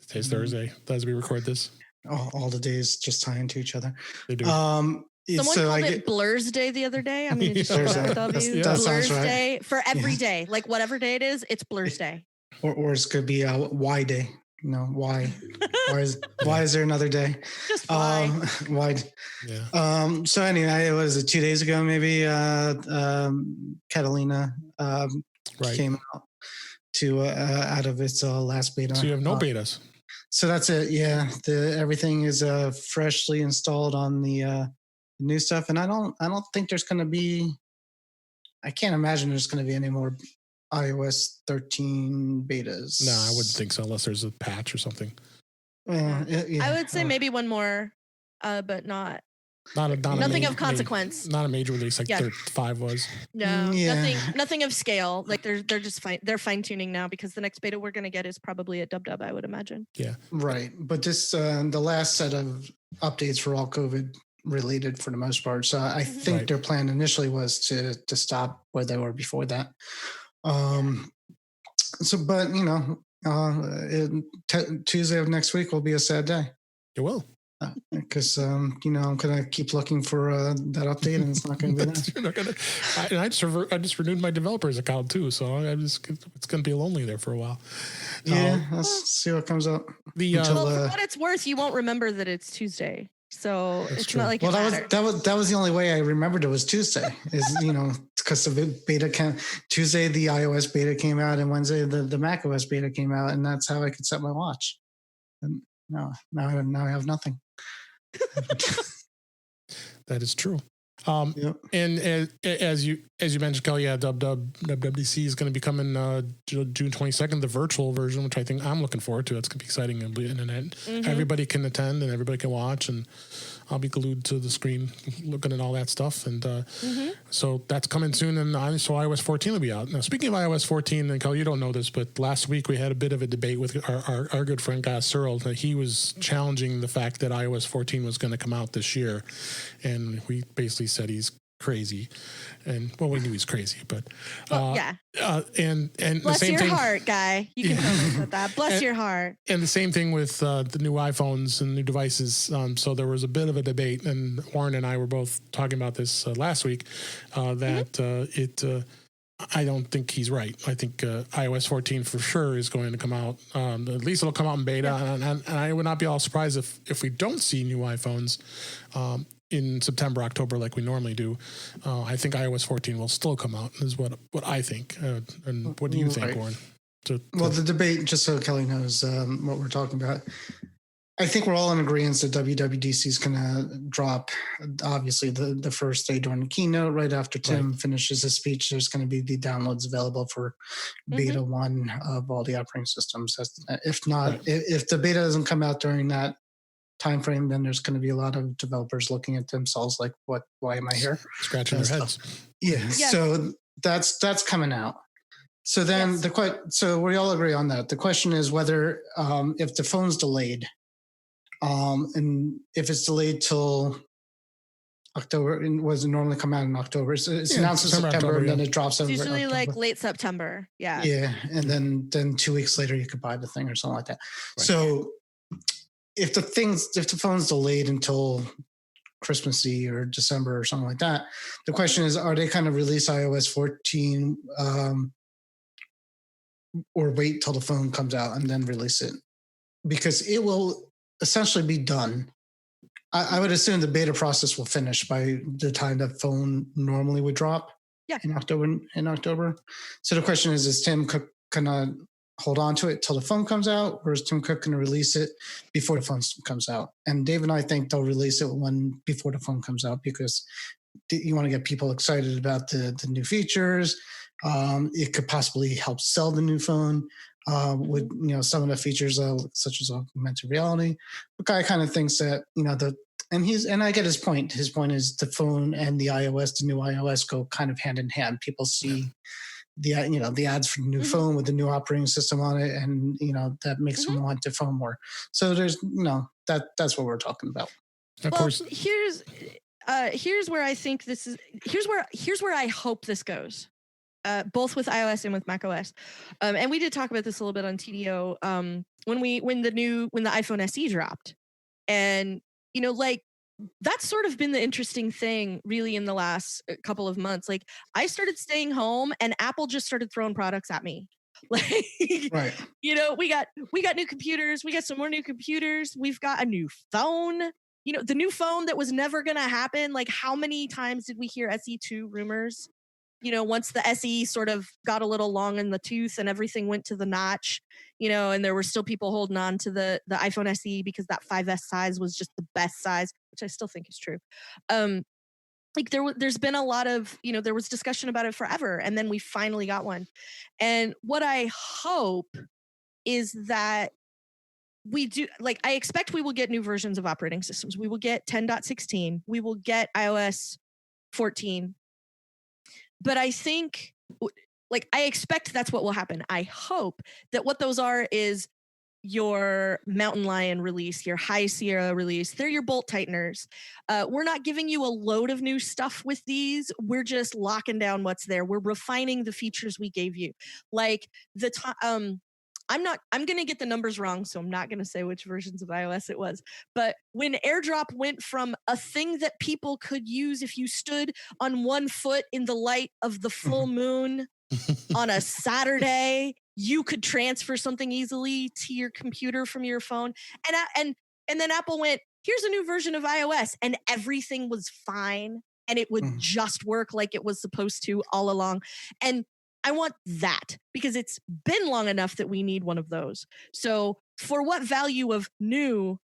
Today's Thursday as we record this. All the days just tie into each other. They do. Someone called it Blur's Day the other day. I'm going to just Blur's that Day. W. That sounds Blur's right. Day for every day. Like whatever day it is, it's Blur's Day. Or it could be Y Day. You know, why? Why is there another day? Just why? Why? Yeah. So anyway, it was 2 days ago, maybe. Catalina came out of its last beta. So you have no betas. So that's it. Yeah, everything is freshly installed on the new stuff, and I don't think there's going to be. I can't imagine there's going to be any more iOS 13 betas. No, I wouldn't think so unless there's a patch or something. Yeah. I would say maybe one more, but not nothing of consequence. Not a major release like 5 was. No, nothing of scale. Like they're just fine. They're fine tuning now because the next beta we're going to get is probably a dub. I would imagine. Yeah. Right, but this the last set of updates were all COVID related for the most part. So I think their plan initially was to stop where they were before that. So, but Tuesday of next week will be a sad day. It will. Because I'm gonna keep looking for that update, and it's not gonna be there. You're not gonna. I just renewed my developer's account too, so it's gonna be lonely there for a while. Yeah, let's see what comes up. Well, for what it's worth, you won't remember that it's Tuesday, so it's true. Not like that was the only way I remembered it was Tuesday. Is because the beta Tuesday the iOS beta came out, and Wednesday the macOS beta came out, and that's how I could set my watch. And now I have nothing. That is true. And as you mentioned, Kelly, WWDC is going to be coming June 22nd, the virtual version, which I think I'm looking forward to. It's going to be exciting on the internet. Mm-hmm. Everybody can attend and everybody can watch, and I'll be glued to the screen looking at all that stuff. And so that's coming soon, and so iOS 14 will be out. Now, speaking of iOS 14, and Kelly, you don't know this, but last week we had a bit of a debate with our good friend Guy Searle. He was challenging the fact that iOS 14 was going to come out this year, and we basically said he's crazy, and we knew he's crazy, but and bless the same your thing, heart, Guy. You can tell us about that. Bless your heart. And the same thing with the new iPhones and new devices. So there was a bit of a debate, and Warren and I were both talking about this last week. I don't think he's right. I think iOS 14 for sure is going to come out. At least it'll come out in beta, and I would not be all surprised if we don't see new iPhones in September, October, like we normally do. I think iOS 14 will still come out, is what I think. And what do you think, Warren? The debate, just so Kelly knows what we're talking about, I think we're all in agreement that WWDC is going to drop, obviously, the first day during the keynote. Right after Tim finishes his speech, there's going to be the downloads available for beta 1 of all the operating systems. If not, if the beta doesn't come out during that time frame, then there's going to be a lot of developers looking at themselves like, why am I here? Scratching their heads. Yeah. So that's coming out. So then so we all agree on that. The question is whether if the phone's delayed, and if it's delayed till October, it was normally come out in October. So it's announced in September, October, and then it drops. It's usually like late September. Yeah. Yeah, and then 2 weeks later you could buy the thing or something like that. Right. So if the phone's delayed until Christmassy or December or something like that, the question is, are they kind of release iOS 14 or wait till the phone comes out and then release it? Because it will essentially be done. I would assume the beta process will finish by the time that phone normally would drop in October. So the question is Tim Cook gonna hold on to it till the phone comes out, or is Tim Cook gonna release it before the phone comes out? And Dave and I think they'll release it before the phone comes out, because you want to get people excited about the new features. It could possibly help sell the new phone. With some of the features such as augmented reality. The guy kind of thinks that and I get his point. His point is the phone and the new iOS go kind of hand in hand. People see the ads for the new phone with the new operating system on it, and that makes them want the phone more. So there's that's what we're talking about. Of course. Here's where I think this is. Here's where I hope this goes. Both with iOS and with macOS. And we did talk about this a little bit on TDO when the iPhone SE dropped. And, that's sort of been the interesting thing really in the last couple of months. Like, I started staying home and Apple just started throwing products at me. Like, right. We got new computers. We got some more new computers. We've got a new phone. The new phone that was never going to happen. Like, how many times did we hear SE2 rumors? Once the SE sort of got a little long in the tooth and everything went to the notch, and there were still people holding on to the iPhone SE because that 5S size was just the best size, which I still think is true. There's been a lot of, there was discussion about it forever, and then we finally got one. And what I hope is that we do, I expect we will get new versions of operating systems. We will get 10.16. We will get iOS 14. But I think, I expect that's what will happen. I hope that what those are is your Mountain Lion release, your High Sierra release. They're your bolt tighteners. We're not giving you a load of new stuff with these. We're just locking down what's there. We're refining the features we gave you. I'm going to get the numbers wrong, so I'm not going to say which versions of iOS it was. But when AirDrop went from a thing that people could use if you stood on one foot in the light of the full moon on a Saturday, you could transfer something easily to your computer from your phone. And then Apple went, here's a new version of iOS, and everything was fine. And it would just work like it was supposed to all along. And I want that, because it's been long enough that we need one of those. So for what value of new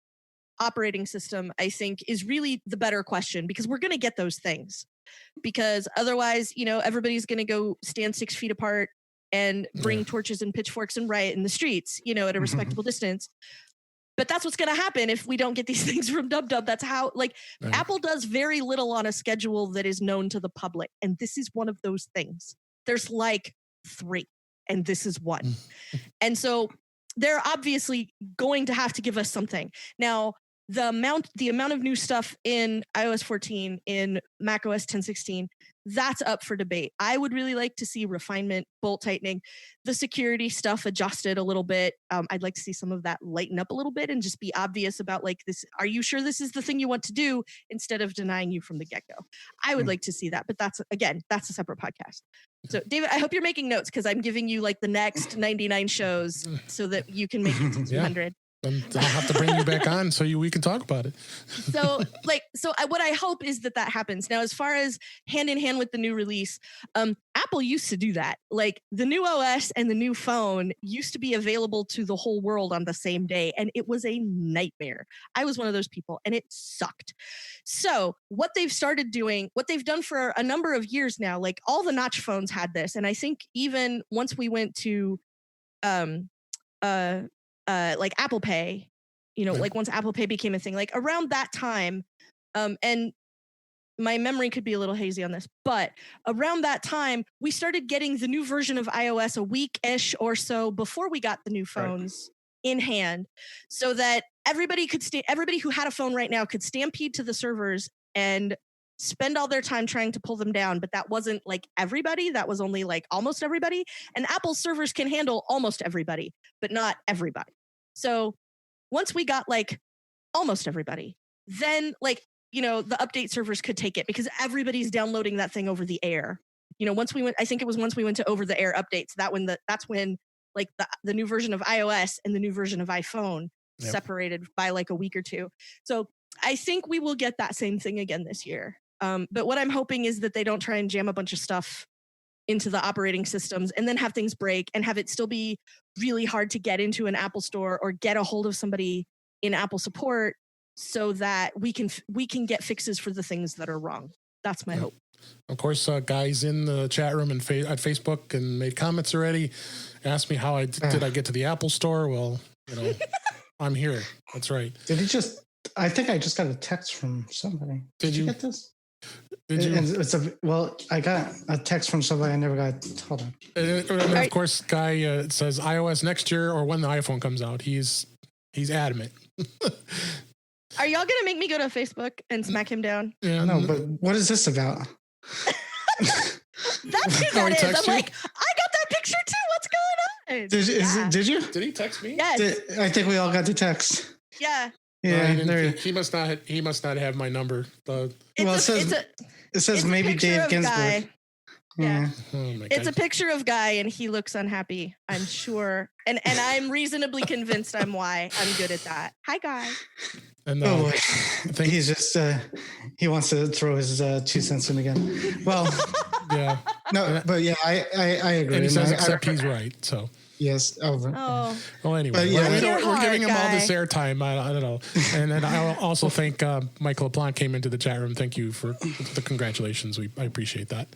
operating system, I think, is really the better question, because we're going to get those things. Because otherwise, everybody's going to go stand 6 feet apart and bring torches and pitchforks and riot in the streets, at a respectable distance. But that's what's going to happen if we don't get these things from DubDub. That's how, Apple does very little on a schedule that is known to the public. And this is one of those things. There's 3, and this is 1. And so they're obviously going to have to give us something. Now, the amount of new stuff in iOS 14, in macOS 10.16, that's up for debate. I would really like to see refinement, bolt tightening, the security stuff adjusted a little bit. I'd like to see some of that lighten up a little bit and just be obvious about this. Are you sure this is the thing you want to do, instead of denying you from the get-go? I would like to see that, but that's a separate podcast. So David, I hope you're making notes, because I'm giving you the next 99 shows so that you can make it to 200. I'll have to bring you back on so we can talk about it. So what I hope is that happens. Now, as far as hand in hand with the new release, Apple Apple used to do that. Like the new OS and the new phone used to be available to the whole world on the same day. And it was a nightmare. I was one of those people and it sucked. So what they've started doing, what they've done for a number of years now, like all the notch phones had this. And I think even once we went to like Apple Pay, like once Apple Pay became a thing, like around that time, and my memory could be a little hazy on this, but around that time, we started getting the new version of iOS a week-ish or so before we got the new phones in hand, so that everybody who had a phone right now could stampede to the servers and spend all their time trying to pull them down. But that wasn't like everybody. That was only like almost everybody. And Apple servers can handle almost everybody, but not everybody. So once we got like almost everybody, then like, the update servers could take it because everybody's downloading that thing over the air. Once we went to over the air updates, that's when like the new version of iOS and the new version of iPhone separated by like a week or two. So I think we will get that same thing again this year. But what I'm hoping is that they don't try and jam a bunch of stuff into the operating systems and then have things break and have it still be really hard to get into an Apple store or get a hold of somebody in Apple support, so that we can get fixes for the things that are wrong. That's my hope. Of course, guys in the chat room and at Facebook and made comments already. Asked me how did I get to the Apple store? Well, I'm here. That's right. I think I just got a text from somebody. Did you get this? Did you? I got a text from somebody. I never got. Hold on. And of course, Guy says iOS next year or when the iPhone comes out. He's adamant. Are y'all gonna make me go to Facebook and smack him down? Yeah, no, but what is this about? That's who that is. I'm like, I got that picture too. What's going on? Did you? Did he text me? Yes. I think we all got the text. Yeah. Yeah. He must not have my number. It says maybe Dave Ginsburg. Yeah. Oh my God. It's a picture of Guy and he looks unhappy, I'm sure. And I'm reasonably convinced I'm good at that. Hi, Guy. And I think he's just he wants to throw his 2 cents in again. Well, yeah. No, but yeah, I agree. And he says except he's right. So yes. Oh. Well, anyway, we're giving him all this airtime. I don't know. And then I also thank Michael LaPlante came into the chat room. Thank you for the congratulations. I appreciate that.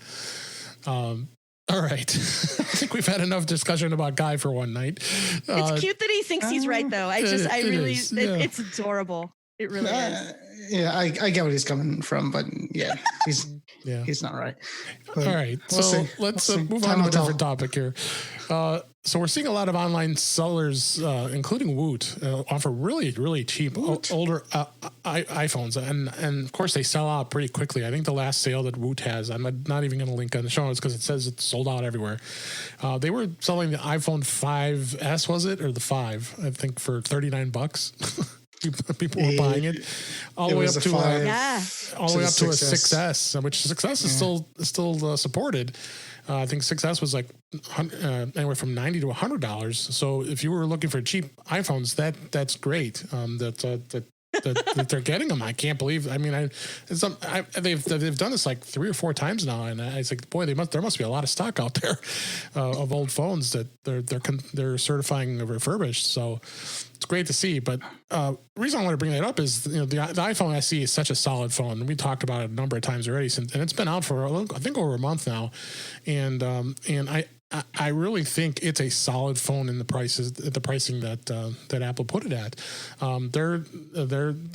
All right. I think we've had enough discussion about Guy for one night. It's cute that he thinks he's right, though. It's adorable. It really is. Yeah, I get where he's coming from, but yeah, he's not right. But all right. Let's move on to a different topic here. So we're seeing a lot of online sellers, including Woot, offer really, really cheap older iPhones. And of course, they sell out pretty quickly. I think the last sale that Woot has, I'm not even going to link on the show notes because it says it's sold out everywhere. They were selling the iPhone 5S, was it? Or the 5, I think, for $39. People were buying it all the way up to a 6S, which 6S is still supported. I think 6S was like anywhere from $90 to $100. So if you were looking for cheap iPhones, that's great. That they're getting them. I can't believe. I mean, they've done this like 3 or 4 times now, and I was like, boy, there must be a lot of stock out there of old phones that they're certifying refurbished. So it's great to see. But the reason I want to bring that up is the iPhone SE is such a solid phone. We talked about it a number of times already, and it's been out for I think over a month now, and I really think it's a solid phone in the pricing that Apple put it at. They're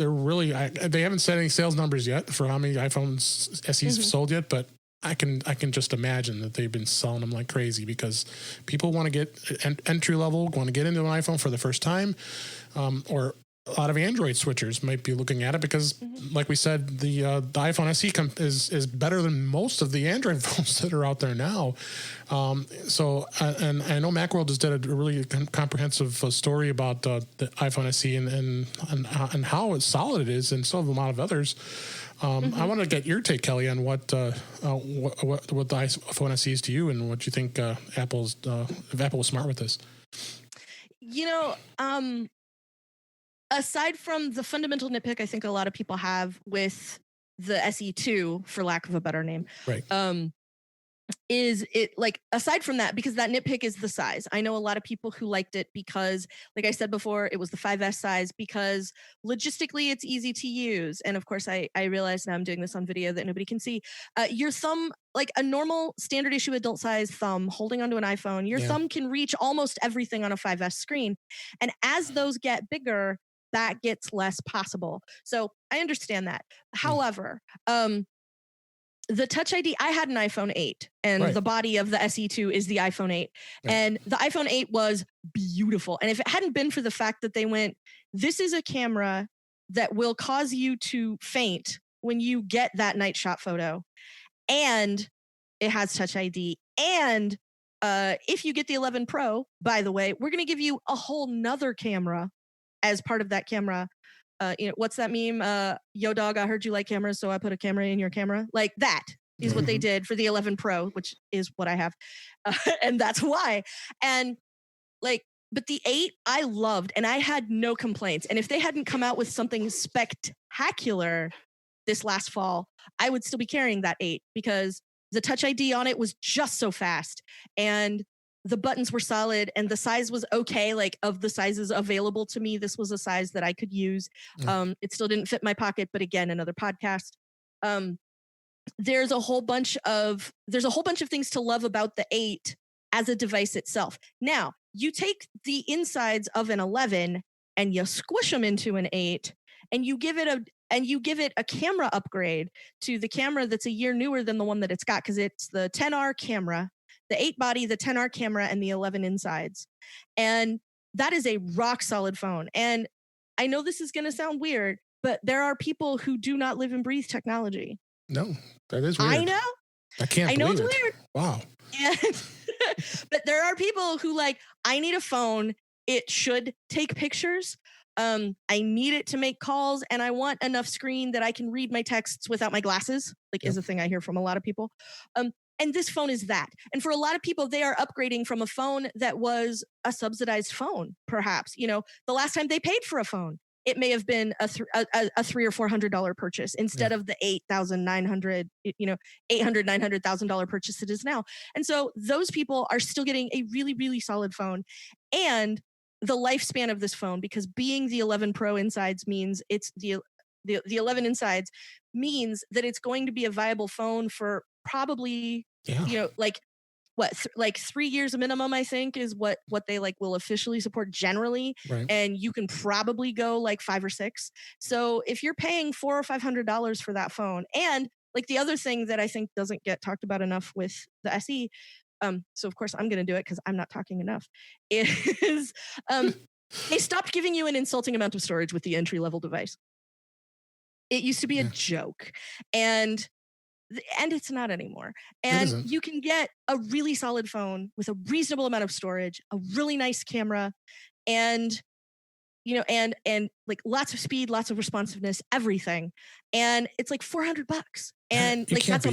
really they haven't set any sales numbers yet for how many iPhones SEs have sold yet, but I can just imagine that they've been selling them like crazy because people want to get entry level, want to get into an iPhone for the first time, or a lot of Android switchers might be looking at it because, like we said, the iPhone SE is better than most of the Android phones that are out there now. So I know Macworld just did a really comprehensive story about the iPhone SE and how solid it is, and so have a lot of others. I want to get your take, Kelly, on what the iPhone SE is to you, and what you think if Apple was smart with this. Aside from the fundamental nitpick I think a lot of people have with the SE2, for lack of a better name, right? is it like, aside from that, because that nitpick is the size. I know a lot of people who liked it because, like I said before, it was the 5S size because logistically it's easy to use. And of course, I realize now I'm doing this on video that nobody can see. Your thumb, like a normal standard issue adult size thumb holding onto an iPhone, your thumb can reach almost everything on a 5S screen. And as those get bigger, that gets less possible. So I understand that. However, the Touch ID, I had an iPhone 8 and the body of the SE2 is the iPhone 8. And the iPhone 8 was beautiful. And if it hadn't been for the fact that they went, this is a camera that will cause you to faint when you get that night shot photo. And it has Touch ID. And if you get the 11 Pro, by the way, we're going to give you a whole nother camera as part of that camera. What's that meme? Yo, dog, I heard you like cameras, so I put a camera in your camera. Like that is what they did for the 11 Pro, which is what I have. And that's why. And like, but the 8 I loved and I had no complaints. And if they hadn't come out with something spectacular this last fall, I would still be carrying that 8 because the Touch ID on it was just so fast. And the buttons were solid and the size was okay. Like of the sizes available to me, this was a size that I could use. It still didn't fit my pocket, but again, another podcast. There's a whole bunch of things to love about the 8 as a device itself. Now, you take the insides of an 11 and you squish them into an 8 and you give it a camera upgrade to the camera that's a year newer than the one that it's got, because it's the 10R camera, the 8 body, the 10R camera, and the 11 insides. And that is a rock solid phone. And I know this is going to sound weird, but there are people who do not live and breathe technology. No, that is weird. I know. I know it's it. Weird. Wow. But there are people who like, I need a phone. It should take pictures. I need it to make calls, and I want enough screen that I can read my texts without my glasses, is a thing I hear from a lot of people. And this phone is that. And for a lot of people, they are upgrading from a phone that was a subsidized phone, perhaps. The last time they paid for a phone, it may have been a $300 or $400 purchase instead of the $900,000 purchase it is now. And so those people are still getting a really, really solid phone. And the lifespan of this phone, because being the 11 Pro insides means it's the 11 insides means that it's going to be a viable phone for probably, 3 years minimum, I think, is what they will officially support generally. Right. And you can probably go 5 or 6. So if you're paying $400 or $500 for that phone, and the other thing that I think doesn't get talked about enough with the SE, so of course I'm going to do it because I'm not talking enough, is they stopped giving you an insulting amount of storage with the entry-level device. It used to be a joke, and it's not anymore. And you can get a really solid phone with a reasonable amount of storage, a really nice camera, and and lots of speed, lots of responsiveness, everything. And it's $400. And that's a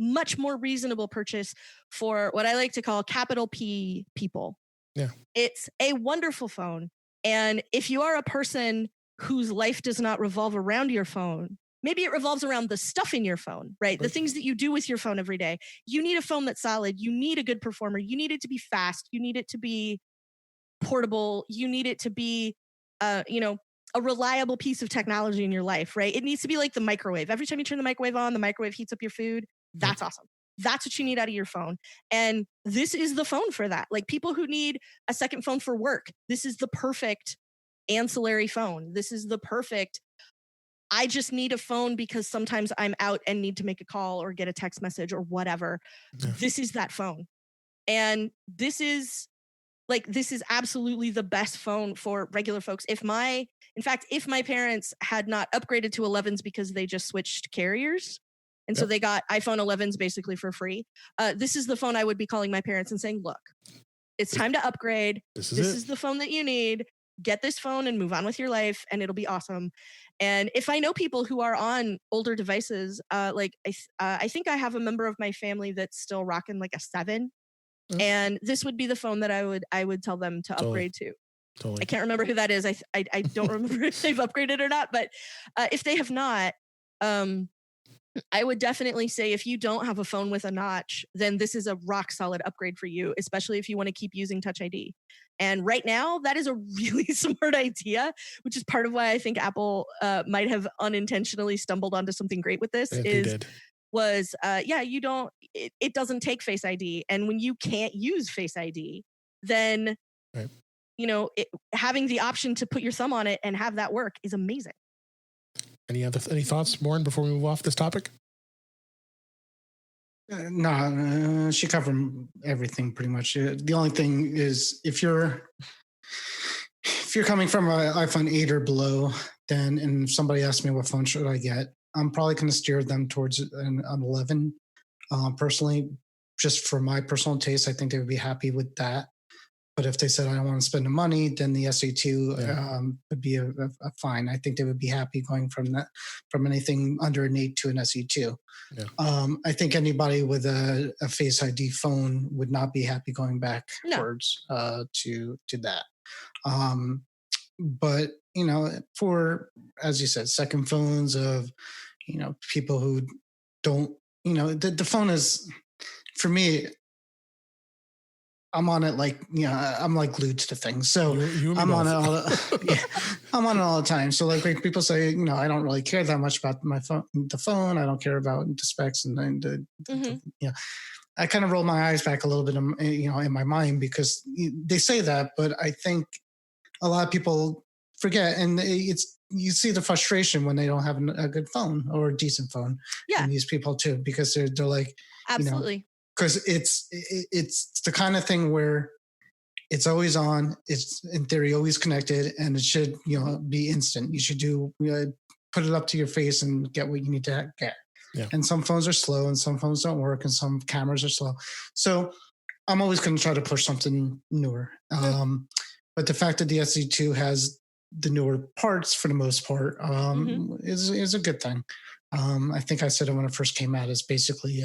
much more reasonable purchase for what I like to call capital P people. Yeah. It's a wonderful phone. And if you are a person whose life does not revolve around your phone, maybe it revolves around the stuff in your phone, right? The things that you do with your phone every day. You need a phone that's solid. You need a good performer. You need it to be fast. You need it to be portable. You need it to be, a reliable piece of technology in your life, right? It needs to be like the microwave. Every time you turn the microwave on, the microwave heats up your food. That's awesome. That's what you need out of your phone. And this is the phone for that. People who need a second phone for work, this is the perfect ancillary phone. This is the perfect, I just need a phone because sometimes I'm out and need to make a call or get a text message or whatever. Yeah. This is that phone. And this is absolutely the best phone for regular folks. If my parents had not upgraded to 11s because they just switched carriers, and so they got iPhone 11s basically for free, this is the phone I would be calling my parents and saying, look, it's time to upgrade. This is the phone that you need. Get this phone and move on with your life, and it'll be awesome. And if I know people who are on older devices, I think I have a member of my family that's still rocking a 7. And this would be the phone that I would tell them to upgrade to. Totally. I can't remember who that is. I don't remember if they've upgraded or not, but if they have not, I would definitely say if you don't have a phone with a notch, then this is a rock solid upgrade for you, especially if you want to keep using Touch ID. And right now, that is a really smart idea, which is part of why I think Apple might have unintentionally stumbled onto something great with this. It doesn't take Face ID. And when you can't use Face ID, then, right. Having the option to put your thumb on it and have that work is amazing. Any thoughts, Maureen, before we move off this topic? No, she covered everything pretty much. The only thing is if you're coming from an iPhone 8 or below, then and if somebody asks me what phone should I get, I'm probably going to steer them towards an 11. Personally, just for my personal taste, I think they would be happy with that. But if they said, I don't want to spend the money, then the SE2 would be a fine. I think they would be happy going from anything under an 8 to an SE2. Yeah. I think anybody with a Face ID phone would not be happy going back towards to that. But, for, as you said, second phones of, people who don't, the phone is, for me, I'm on it I'm like glued to the thing. So I'm on it I'm on it all the time. So like people say, I don't really care that much about the phone. I don't care about the specs and I kind of roll my eyes back a little bit, in my mind because they say that, but I think a lot of people forget, and you see the frustration when they don't have a good phone or a decent phone. Yeah, and these people too, because they're like, absolutely. Because it's the kind of thing where it's always on, it's in theory always connected, and it should be instant. You should put it up to your face and get what you need to get. Yeah. And some phones are slow, and some phones don't work, and some cameras are slow. So I'm always going to try to push something newer. But the fact that the SE2 has the newer parts for the most part is a good thing. I think I said it when it first came out. It's basically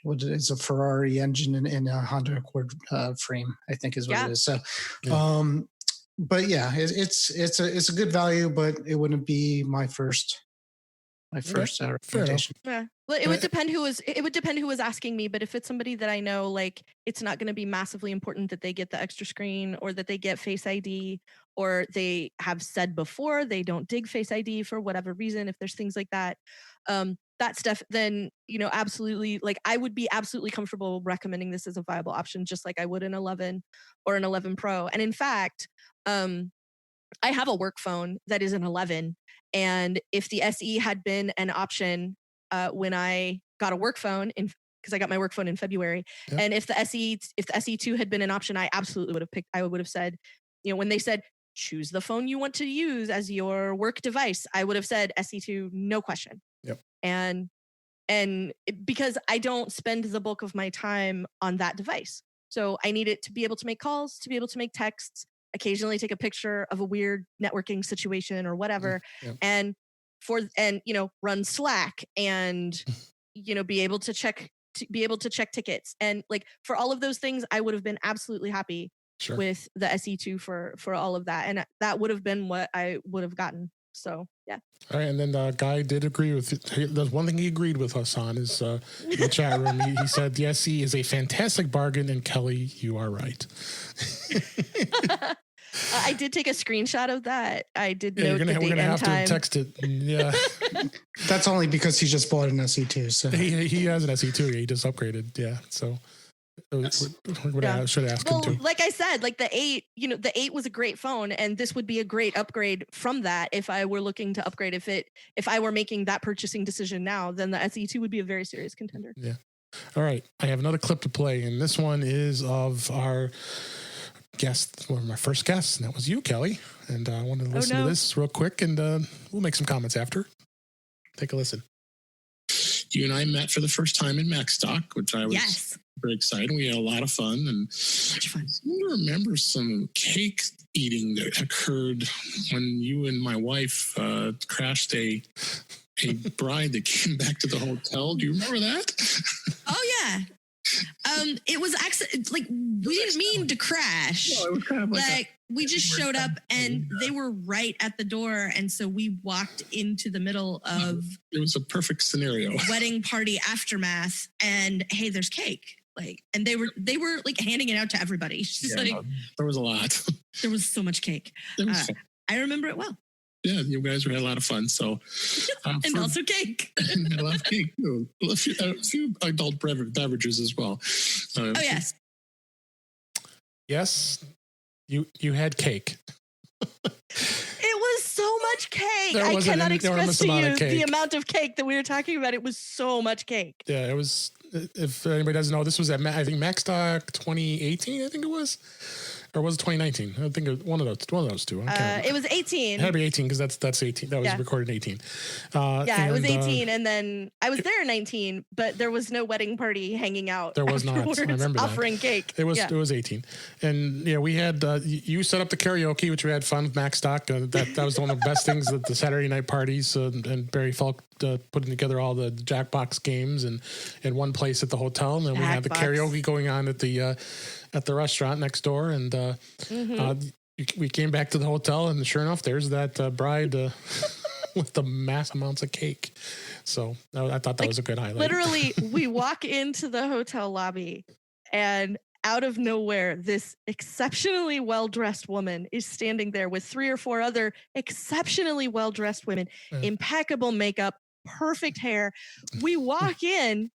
what is a Ferrari engine in a Honda Accord frame, I think is what it is. So, but yeah, it's a good value, but it wouldn't be my first recommendation. Yeah. Well, it would depend who was asking me, but if it's somebody that I know, like it's not going to be massively important that they get the extra screen or that they get Face ID, or they have said before they don't dig Face ID for whatever reason. If there's things like that, that stuff, then, absolutely, like I would be absolutely comfortable recommending this as a viable option, just like I would an 11 or an 11 Pro. And in fact, I have a work phone that is an 11. And if the SE had been an option when I got a work phone, because I got my work phone in February, and if the SE2 had been an option, I absolutely would have picked. I would have said, when they said choose the phone you want to use as your work device, I would have said SE2, no question. Yep. And because I don't spend the bulk of my time on that device, so I need it to be able to make calls, to be able to make texts, occasionally take a picture of a weird networking situation or whatever, and run Slack and be able to check tickets, and like for all of those things, I would have been absolutely happy with the SE2 for all of that, and that would have been what I would have gotten. So yeah. All right, and then Guy did agree with. There's one thing he agreed with us on is in the chat room. He said the SE is a fantastic bargain, and Kelly, you are right. I did take a screenshot of that. I did note we're gonna have to text it. Yeah, that's only because he just bought an SE2. So he has an SE2. Yeah, he just upgraded. Yeah, so. Should ask him too. Like I said, like the 8, the 8 was a great phone, and this would be a great upgrade from that. If I were looking to upgrade, if I were making that purchasing decision now, then the SE2 would be a very serious contender. Yeah. All right, I have another clip to play, and this one is of our guest, one of my first guests, and that was you, Kelly. And I wanted to listen to this real quick, and we'll make some comments after. Take a listen. You and I met for the first time in Macstock, which I was very excited. We had a lot of fun, and I remember some cake eating that occurred when you and my wife crashed a bride that came back to the hotel. Do you remember that? Oh yeah. It was like we didn't mean to crash. No, it was kind of like we just showed up and they were right at the door, and so we walked into the middle of. It was a perfect scenario. Wedding party aftermath, and hey, there's cake. Like, and they were like handing it out to everybody. There was a lot. There was so much cake. I remember it well. Yeah, you guys had a lot of fun. So, and also cake. And a lot of cake. A few adult beverages as well. Oh yes. Yes, you had cake. It was so much cake. I cannot express to you the amount of cake that we were talking about. It was so much cake. Yeah, it was. If anybody doesn't know, this was at I think Macstock 2018. I think it was. Or was it 2019? I think it was one of those two. It was 18. It had to be 18 because that's 18. That was recorded in 18. It was 18, and then I was there in 19, but there was no wedding party hanging out. There was not. I remember offering that. Cake. It was 18, and we had you set up the karaoke, which we had fun with Macstock. That was one of the best things at the Saturday night parties, and Barry Falk putting together all the Jackbox games and in one place at the hotel, and then we had the karaoke going on at the restaurant next door, and we came back to the hotel, and sure enough, there's that bride with the mass amounts of cake. So I thought that was a good highlight. Literally, we walk into the hotel lobby, and out of nowhere, this exceptionally well-dressed woman is standing there with 3 or 4 other exceptionally well-dressed women, impeccable makeup, perfect hair. We walk in.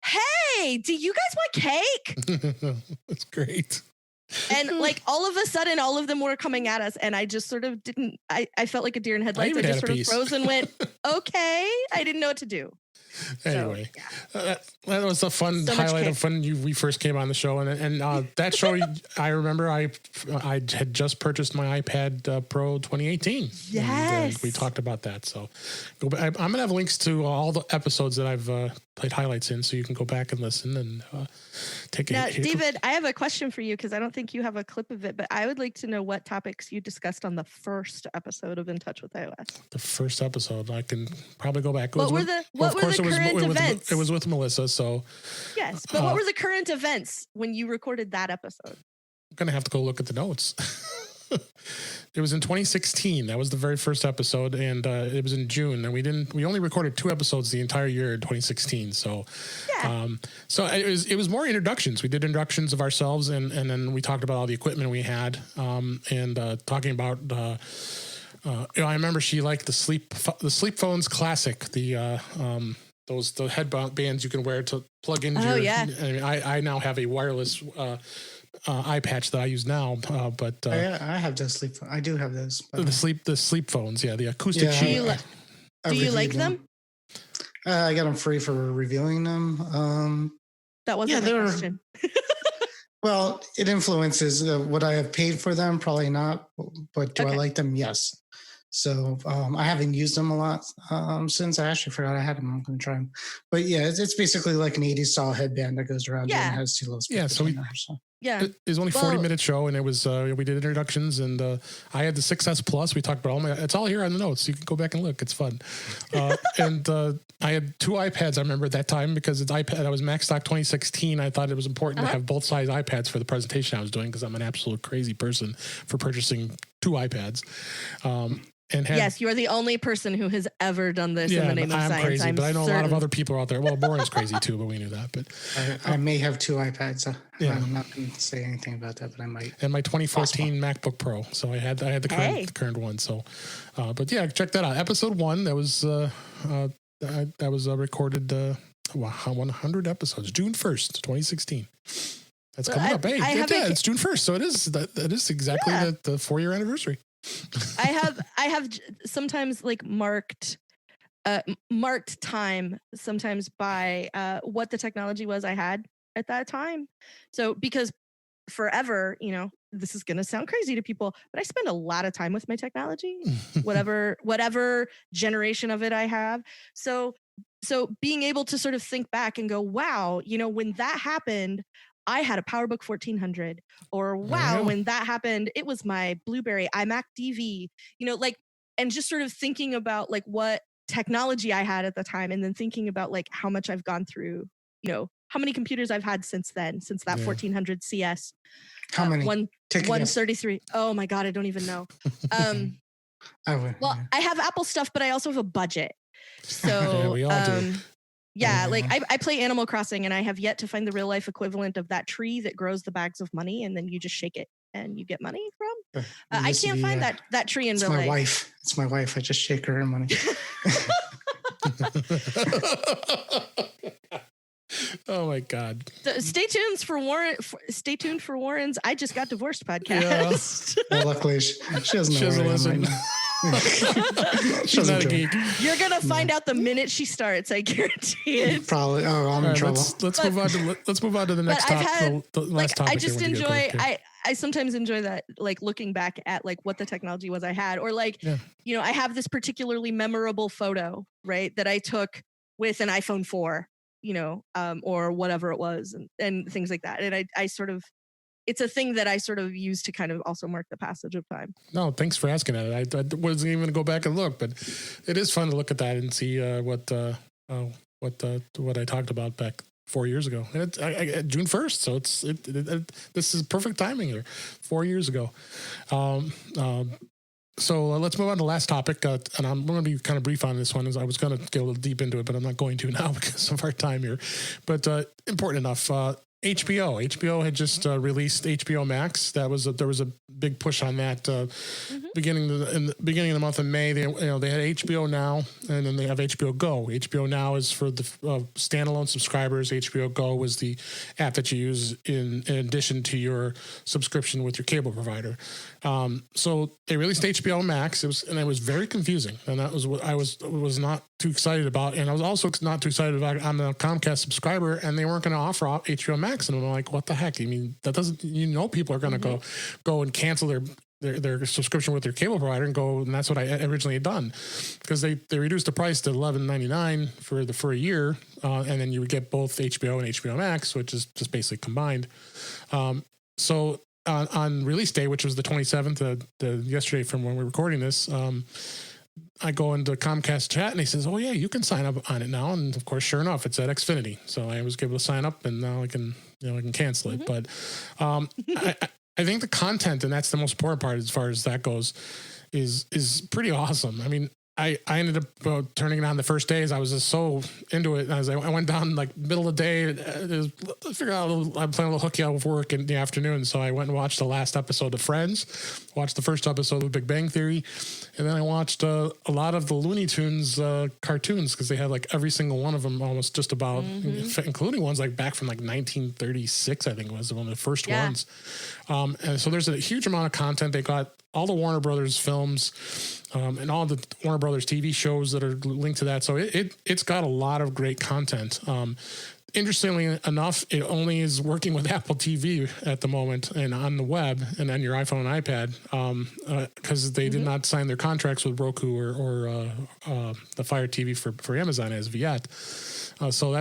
Hey, do you guys want cake? That's great. And like all of a sudden, all of them were coming at us, and I just sort of didn't. I felt like a deer in headlights. I just sort of froze and went, "Okay." I didn't know what to do. Anyway, that was a fun highlight of when we first came on the show, and that show I remember I had just purchased my iPad Pro 2018. Yes, and we talked about that. So I'm gonna have links to all the episodes that I've played highlights in, so you can go back and listen and take now, David, I have a question for you because I don't think you have a clip of it, but I would like to know what topics you discussed on the first episode of In Touch with iOS. The first episode, I can probably go back. What were the current events? It was with Melissa, so yes. But what were the current events when you recorded that episode? I'm gonna have to go look at the notes. It was in 2016. That was the very first episode, and it was in June. And we only recorded 2 episodes the entire year in 2016. So, so it was more introductions. We did introductions of ourselves, and then we talked about all the equipment we had, and talking about. I remember she liked the sleep phones classic. The headbands you can wear to plug into. Oh, your, I now have a wireless. Eye patch that I use now, but I have those sleep. I do have those. The sleep phones, the acoustic sheet. Do you like them? I got them free for reviewing them. That wasn't the question. Well, it influences what I have paid for them. Probably not, but do I like them? Yes. So I haven't used them a lot since. I actually forgot I had them. I'm going to try them. But yeah, it's basically like an 80s style headband that goes around and has 2 little speakers. It was only 40-minute show, and it was we did introductions, and I had the 6S Plus. We talked about it's all here on the notes. You can go back and look. It's fun. And I had 2 iPads. I remember at that time because it's iPad. I was Macstock 2016. I thought it was important to have both size iPads for the presentation I was doing because I'm an absolute crazy person for purchasing 2 iPads. Yes, you are the only person who has ever done this in the name of science. I'm crazy, but I know a lot of other people out there. Well, Boren's crazy too, but we knew that. But I may have 2 iPads. I'm not going to say anything about that, but I might. And my 2014 MacBook Pro. So I had the current one. So, but yeah, check that out. Episode 1. That was recorded. 100 episods. June 1st, 2016. That's coming up. Hey, it's June 1st, so it is exactly the 4-year anniversary. I have sometimes like marked time sometimes by what the technology was I had at that time. So because forever, this is going to sound crazy to people, but I spend a lot of time with my technology, whatever generation of it I have. So being able to sort of think back and go, wow, when that happened, I had a PowerBook 1400, or wow, when that happened, it was my BlueBerry iMac DV, and just sort of thinking about like what technology I had at the time, and then thinking about like how much I've gone through, how many computers I've had since then, since that 1400 CS. How many? 133. Oh my God, I don't even know. Well, I have Apple stuff, but I also have a budget. So we all do. Yeah, like I play Animal Crossing, and I have yet to find the real life equivalent of that tree that grows the bags of money, and then you just shake it and you get money from. I can't find that tree in real life. It's my wife. I just shake her money. Oh my God! So stay tuned for Warren's "I Just Got Divorced" podcast. Yeah. Well, luckily she doesn't listen. She's not a geek. You're gonna find out the minute she starts. I guarantee it. Probably. Oh, I'm in trouble. Let's move on to the next topic. The last topic. I just enjoy. I sometimes enjoy that, like looking back at like what the technology was I had, or like I have this particularly memorable photo, right, that I took with an iPhone 4, or whatever it was, and things like that. And I sort of. It's a thing that I sort of use to kind of also mark the passage of time. No, thanks for asking that. I wasn't even going to go back and look, but it is fun to look at that and see what I talked about back 4 years ago. And June 1st, so this is perfect timing here. 4 years ago. So let's move on to the last topic, and I'm going to be kind of brief on this one. As I was going to get a little deep into it, but I'm not going to now because of our time here. But important enough. HBO had just released HBOMax. There was a big push on that beginning in the beginning of the month of May. They had HBO Now, and then they have HBO Go. HBO Now is for the standalone subscribers. HBO Go was the app that you use in addition to your subscription with your cable provider. So they released HBO Max. It was very confusing, and that was what I was not too excited about. And I was also not too excited about. I'm a Comcast subscriber, and they weren't going to offer HBO Max. And I'm like, what the heck? I mean, that doesn't. People are going to go and cancel their subscription with their cable provider and go. And that's what I originally had done, because they reduced the price to $11.99 for a year, and then you would get both HBO and HBO Max, which is just basically combined. So on release day, which was the 27th, yesterday from when we're recording this, I go into Comcast chat and he says, "Oh yeah, you can sign up on it now." And of course, sure enough, it's at Xfinity. So I was able to sign up, and now I can cancel it. But I think the content, and that's the most important part as far as that goes, is pretty awesome. I mean, I ended up turning it on the first days. I was just so into it. As I went down like middle of the day, I figured out I'm playing a little hooky out with work in the afternoon. So I went and watched the last episode of Friends, watched the first episode of Big Bang Theory, and then I watched a lot of the Looney Tunes cartoons, because they had like every single one of them almost just about, including ones like back from like 1936, I think was one of the first ones. And so there's a huge amount of content. They got all the Warner Brothers films and all the Warner Brothers TV shows that are linked to that. So it's got a lot of great content. Interestingly enough, it only is working with Apple TV at the moment and on the web and on your iPhone and iPad, because they did not sign their contracts with Roku or the Fire TV for Amazon as of yet. So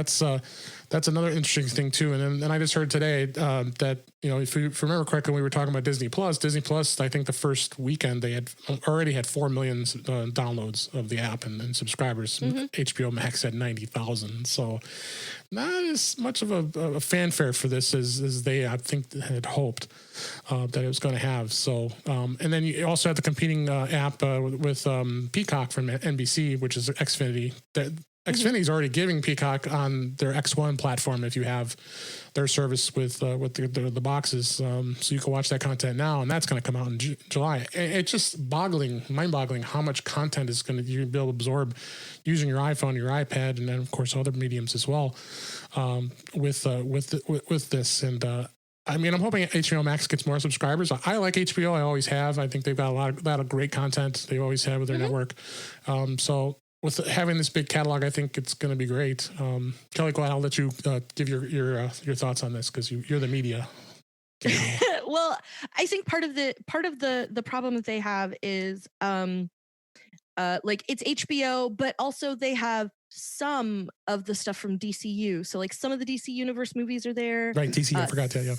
that's another interesting thing too. And then I just heard today that, if you remember correctly, we were talking about Disney Plus. Disney Plus, I think the first weekend they had already had 4 million downloads of the app and subscribers. HBO Max had 90,000. So not as much of a fanfare for this as they, I think, had hoped that it was going to have. So, and then you also have the competing app with Peacock from NBC, which is Xfinity. Xfinity is already giving Peacock on their X1 platform if you have their service with the boxes, so you can watch that content now, and that's going to come out in July. It's just mind-boggling how much content is going to you be able to absorb using your iPhone, your iPad, and then of course other mediums as well with this. And I mean, I'm hoping HBO Max gets more subscribers. I like HBO. I always have. I think they've got a lot of great content. They always have with their network. So with having this big catalog, I think it's going to be great. Kelly, go ahead. I'll let you give your thoughts on this, because you're the media. Well, I think part of the problem that they have is like it's HBO, but also they have some of the stuff from DCU. So like some of the DC Universe movies are there. Right, DC. I forgot that. Yeah.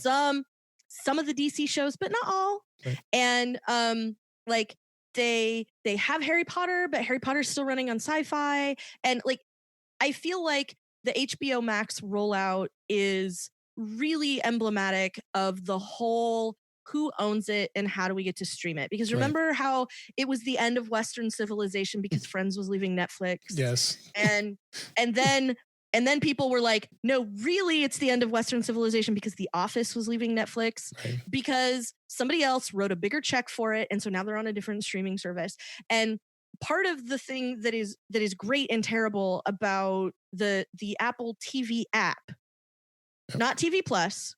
Some of the DC shows, but not all. Right. And like they have Harry Potter, but Harry Potter's still running on Sci-Fi. And like I feel like the HBO Max rollout is really emblematic of the whole who owns it and how do we get to stream it? Because remember how it was the end of Western civilization because Friends was leaving Netflix. Yes. And then people were like, no, really, it's the end of Western civilization because The Office was leaving Netflix because somebody else wrote a bigger check for it. And so now they're on a different streaming service. And part of the thing that is great and terrible about the Apple TV app, not TV Plus,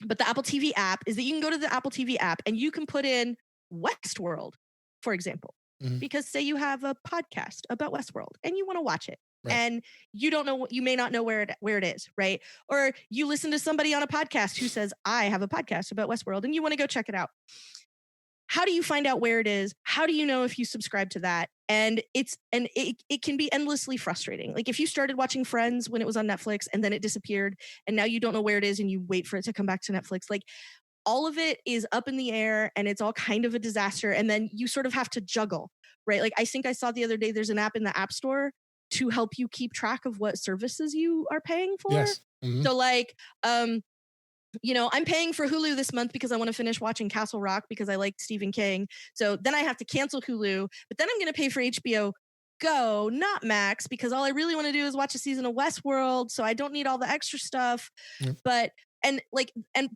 but the Apple TV app, is that you can go to the Apple TV app and you can put in Westworld, for example, because say you have a podcast about Westworld and you want to watch it. And you don't know, you may not know where it is, right? Or you listen to somebody on a podcast who says, I have a podcast about Westworld and you want to go check it out. How do you find out where it is? How do you know if you subscribe to that? And it can be endlessly frustrating. Like if you started watching Friends when it was on Netflix and then it disappeared and now you don't know where it is and you wait for it to come back to Netflix, like all of it is up in the air and it's all kind of a disaster. And then you sort of have to juggle, right? Like I think I saw the other day, there's an app in the App Store to help you keep track of what services you are paying for. Yes. So like, I'm paying for Hulu this month because I want to finish watching Castle Rock because I like Stephen King. So then I have to cancel Hulu, but then I'm going to pay for HBO Go, not Max, because all I really want to do is watch a season of Westworld. So I don't need all the extra stuff. But and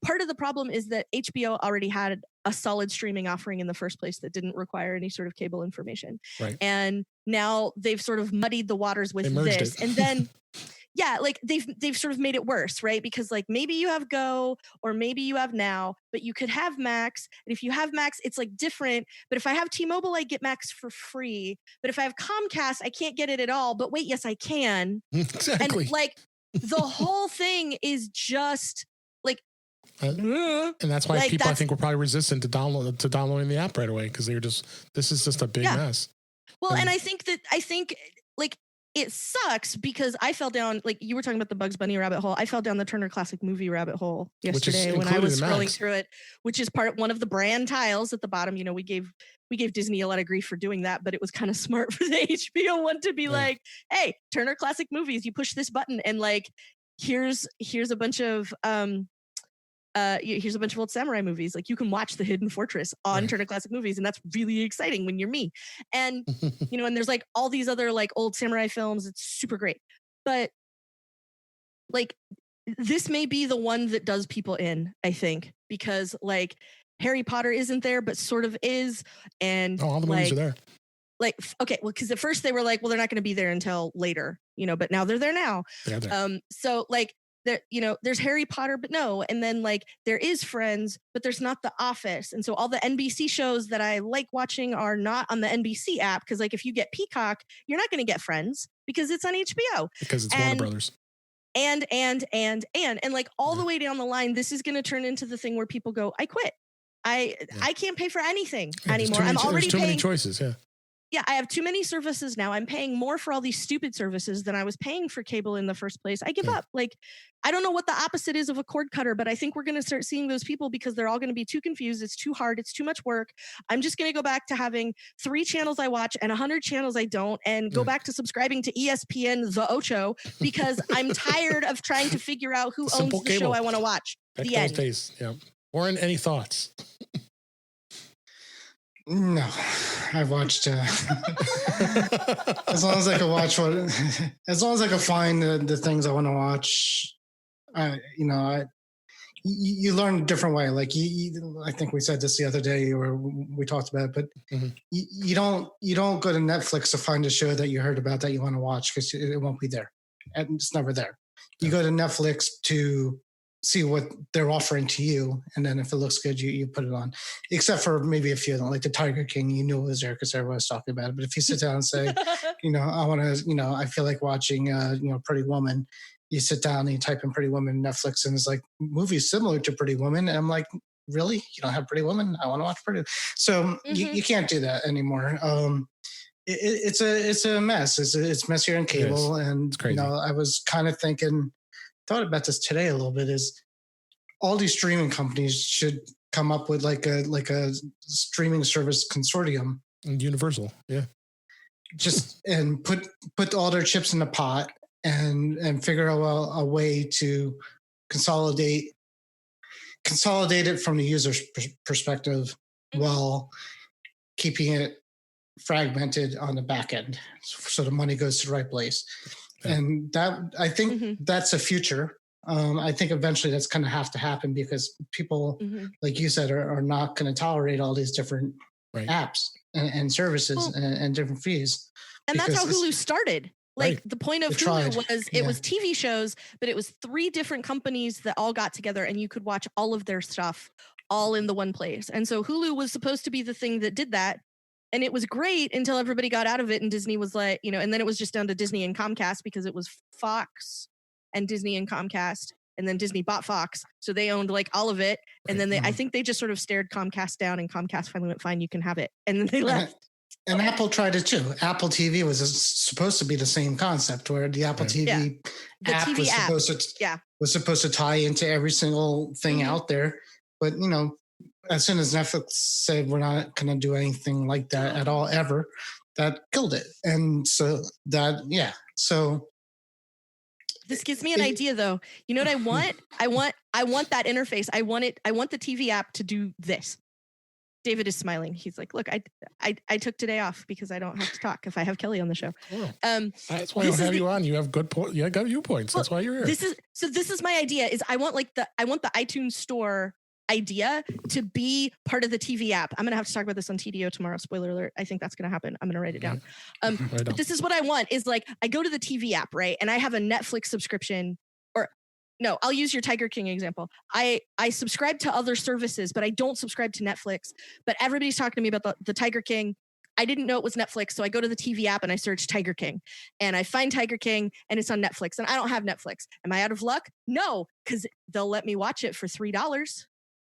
part of the problem is that HBO already had a solid streaming offering in the first place that didn't require any sort of cable information. And now they've sort of muddied the waters with this. And then like they've sort of made it worse, right? Because like maybe you have Go or maybe you have Now, but you could have Max. And if you have Max, it's like different. But if I have T-Mobile, I get Max for free. But if I have Comcast, I can't get it at all. But wait, yes, I can. Exactly. And like the whole thing is just like, and that's why people I think were probably resistant to downloading the app right away because this is just a big mess. Well, and I think like it sucks because I fell down, like you were talking about the Bugs Bunny rabbit hole. I fell down the Turner Classic Movie rabbit hole yesterday when I was scrolling through it, which is one of the brand tiles at the bottom. You know, we gave Disney a lot of grief for doing that, but it was kind of smart for the HBO one to be like, hey, Turner Classic Movies, you push this button and like, here's a bunch of old samurai movies. Like you can watch The Hidden Fortress on Turner Classic Movies, and that's really exciting when you're me. And and there's like all these other like old samurai films. It's super great, but like this may be the one that does people in. I think because like Harry Potter isn't there, but sort of is, and all the movies are there. Like okay, well, because at first they were like, well, they're not going to be there until later, but now they're there now. They're there. So like. There, there's Harry Potter, but no. And then like there is Friends, but there's not The Office. And so all the NBC shows that I like watching are not on the NBC app. Cause like if you get Peacock, you're not going to get Friends because it's on HBO. Because it's Warner Brothers. And like all the way down the line, this is going to turn into the thing where people go, I quit. I can't pay for anything anymore. I'm already too paying. Many choices. Yeah, I have too many services now. I'm paying more for all these stupid services than I was paying for cable in the first place. I give up. Like, I don't know what the opposite is of a cord cutter, but I think we're going to start seeing those people because they're all going to be too confused. It's too hard. It's too much work. I'm just going to go back to having 3 channels I watch and 100 channels I don't, and go back to subscribing to ESPN The Ocho because I'm tired of trying to figure out who owns the show I want to watch. The end. Days. Yeah. Warren, any thoughts? No, I've watched. As long as I can watch as long as I can find the things I want to watch, you learn a different way. Like I think we said this the other day, or we talked about it, but you don't go to Netflix to find a show that you heard about that you want to watch because it won't be there, and it's never there. You go to Netflix to see what they're offering to you, and then if it looks good, you put it on. Except for maybe a few of them, like the Tiger King, you knew it was there because everyone was talking about it. But if you sit down and say, I want to, I feel like watching, Pretty Woman, you sit down and you type in Pretty Woman Netflix, and it's like movies similar to Pretty Woman, and I'm like, really? You don't have Pretty Woman? I want to watch Pretty. So you can't do that anymore. It's a mess. It's messier than cable, and it's crazy. I was kind of thought about this today a little bit, is all these streaming companies should come up with like a streaming service consortium. And Universal, yeah. And put all their chips in the pot and figure out a way to consolidate it from the user's perspective while keeping it fragmented on the back end, so the money goes to the right place. And that, I think that's a future. I think eventually that's going to have to happen because people, like you said, are not going to tolerate all these different apps and services and different fees. And that's how Hulu started. Like the point of Hulu was it was TV shows, but it was 3 different companies that all got together and you could watch all of their stuff all in the one place. And so Hulu was supposed to be the thing that did that. And it was great until everybody got out of it and Disney was like, and then it was just down to Disney and Comcast because it was Fox and Disney and Comcast. And then Disney bought Fox. So they owned like all of it. And then I think they just sort of stared Comcast down and Comcast finally went, fine, you can have it. And then they left. And Apple tried it too. Apple TV was supposed to be the same concept where the Apple TV app was supposed to tie into every single thing out there. But, as soon as Netflix said we're not going to do anything like that at all ever, that killed it. And so so this gives me an idea though. You know what I want? I want that interface. I want the TV app to do this. David is smiling. He's like, look, I took today off because I don't have to talk if I have Kelly on the show. That's why I don't have you on. You have good points. You got viewpoints. That's why you're here. This is my idea is I want the iTunes store idea to be part of the TV app. I'm going to have to talk about this on TDO tomorrow. Spoiler alert. I think that's going to happen. I'm going to write it down. But this is what I want is like, I go to the TV app, right? And I have a Netflix subscription no, I'll use your Tiger King example. I subscribe to other services, but I don't subscribe to Netflix. But everybody's talking to me about the Tiger King. I didn't know it was Netflix. So I go to the TV app and I search Tiger King and I find Tiger King and it's on Netflix and I don't have Netflix. Am I out of luck? No, because they'll let me watch it for $3.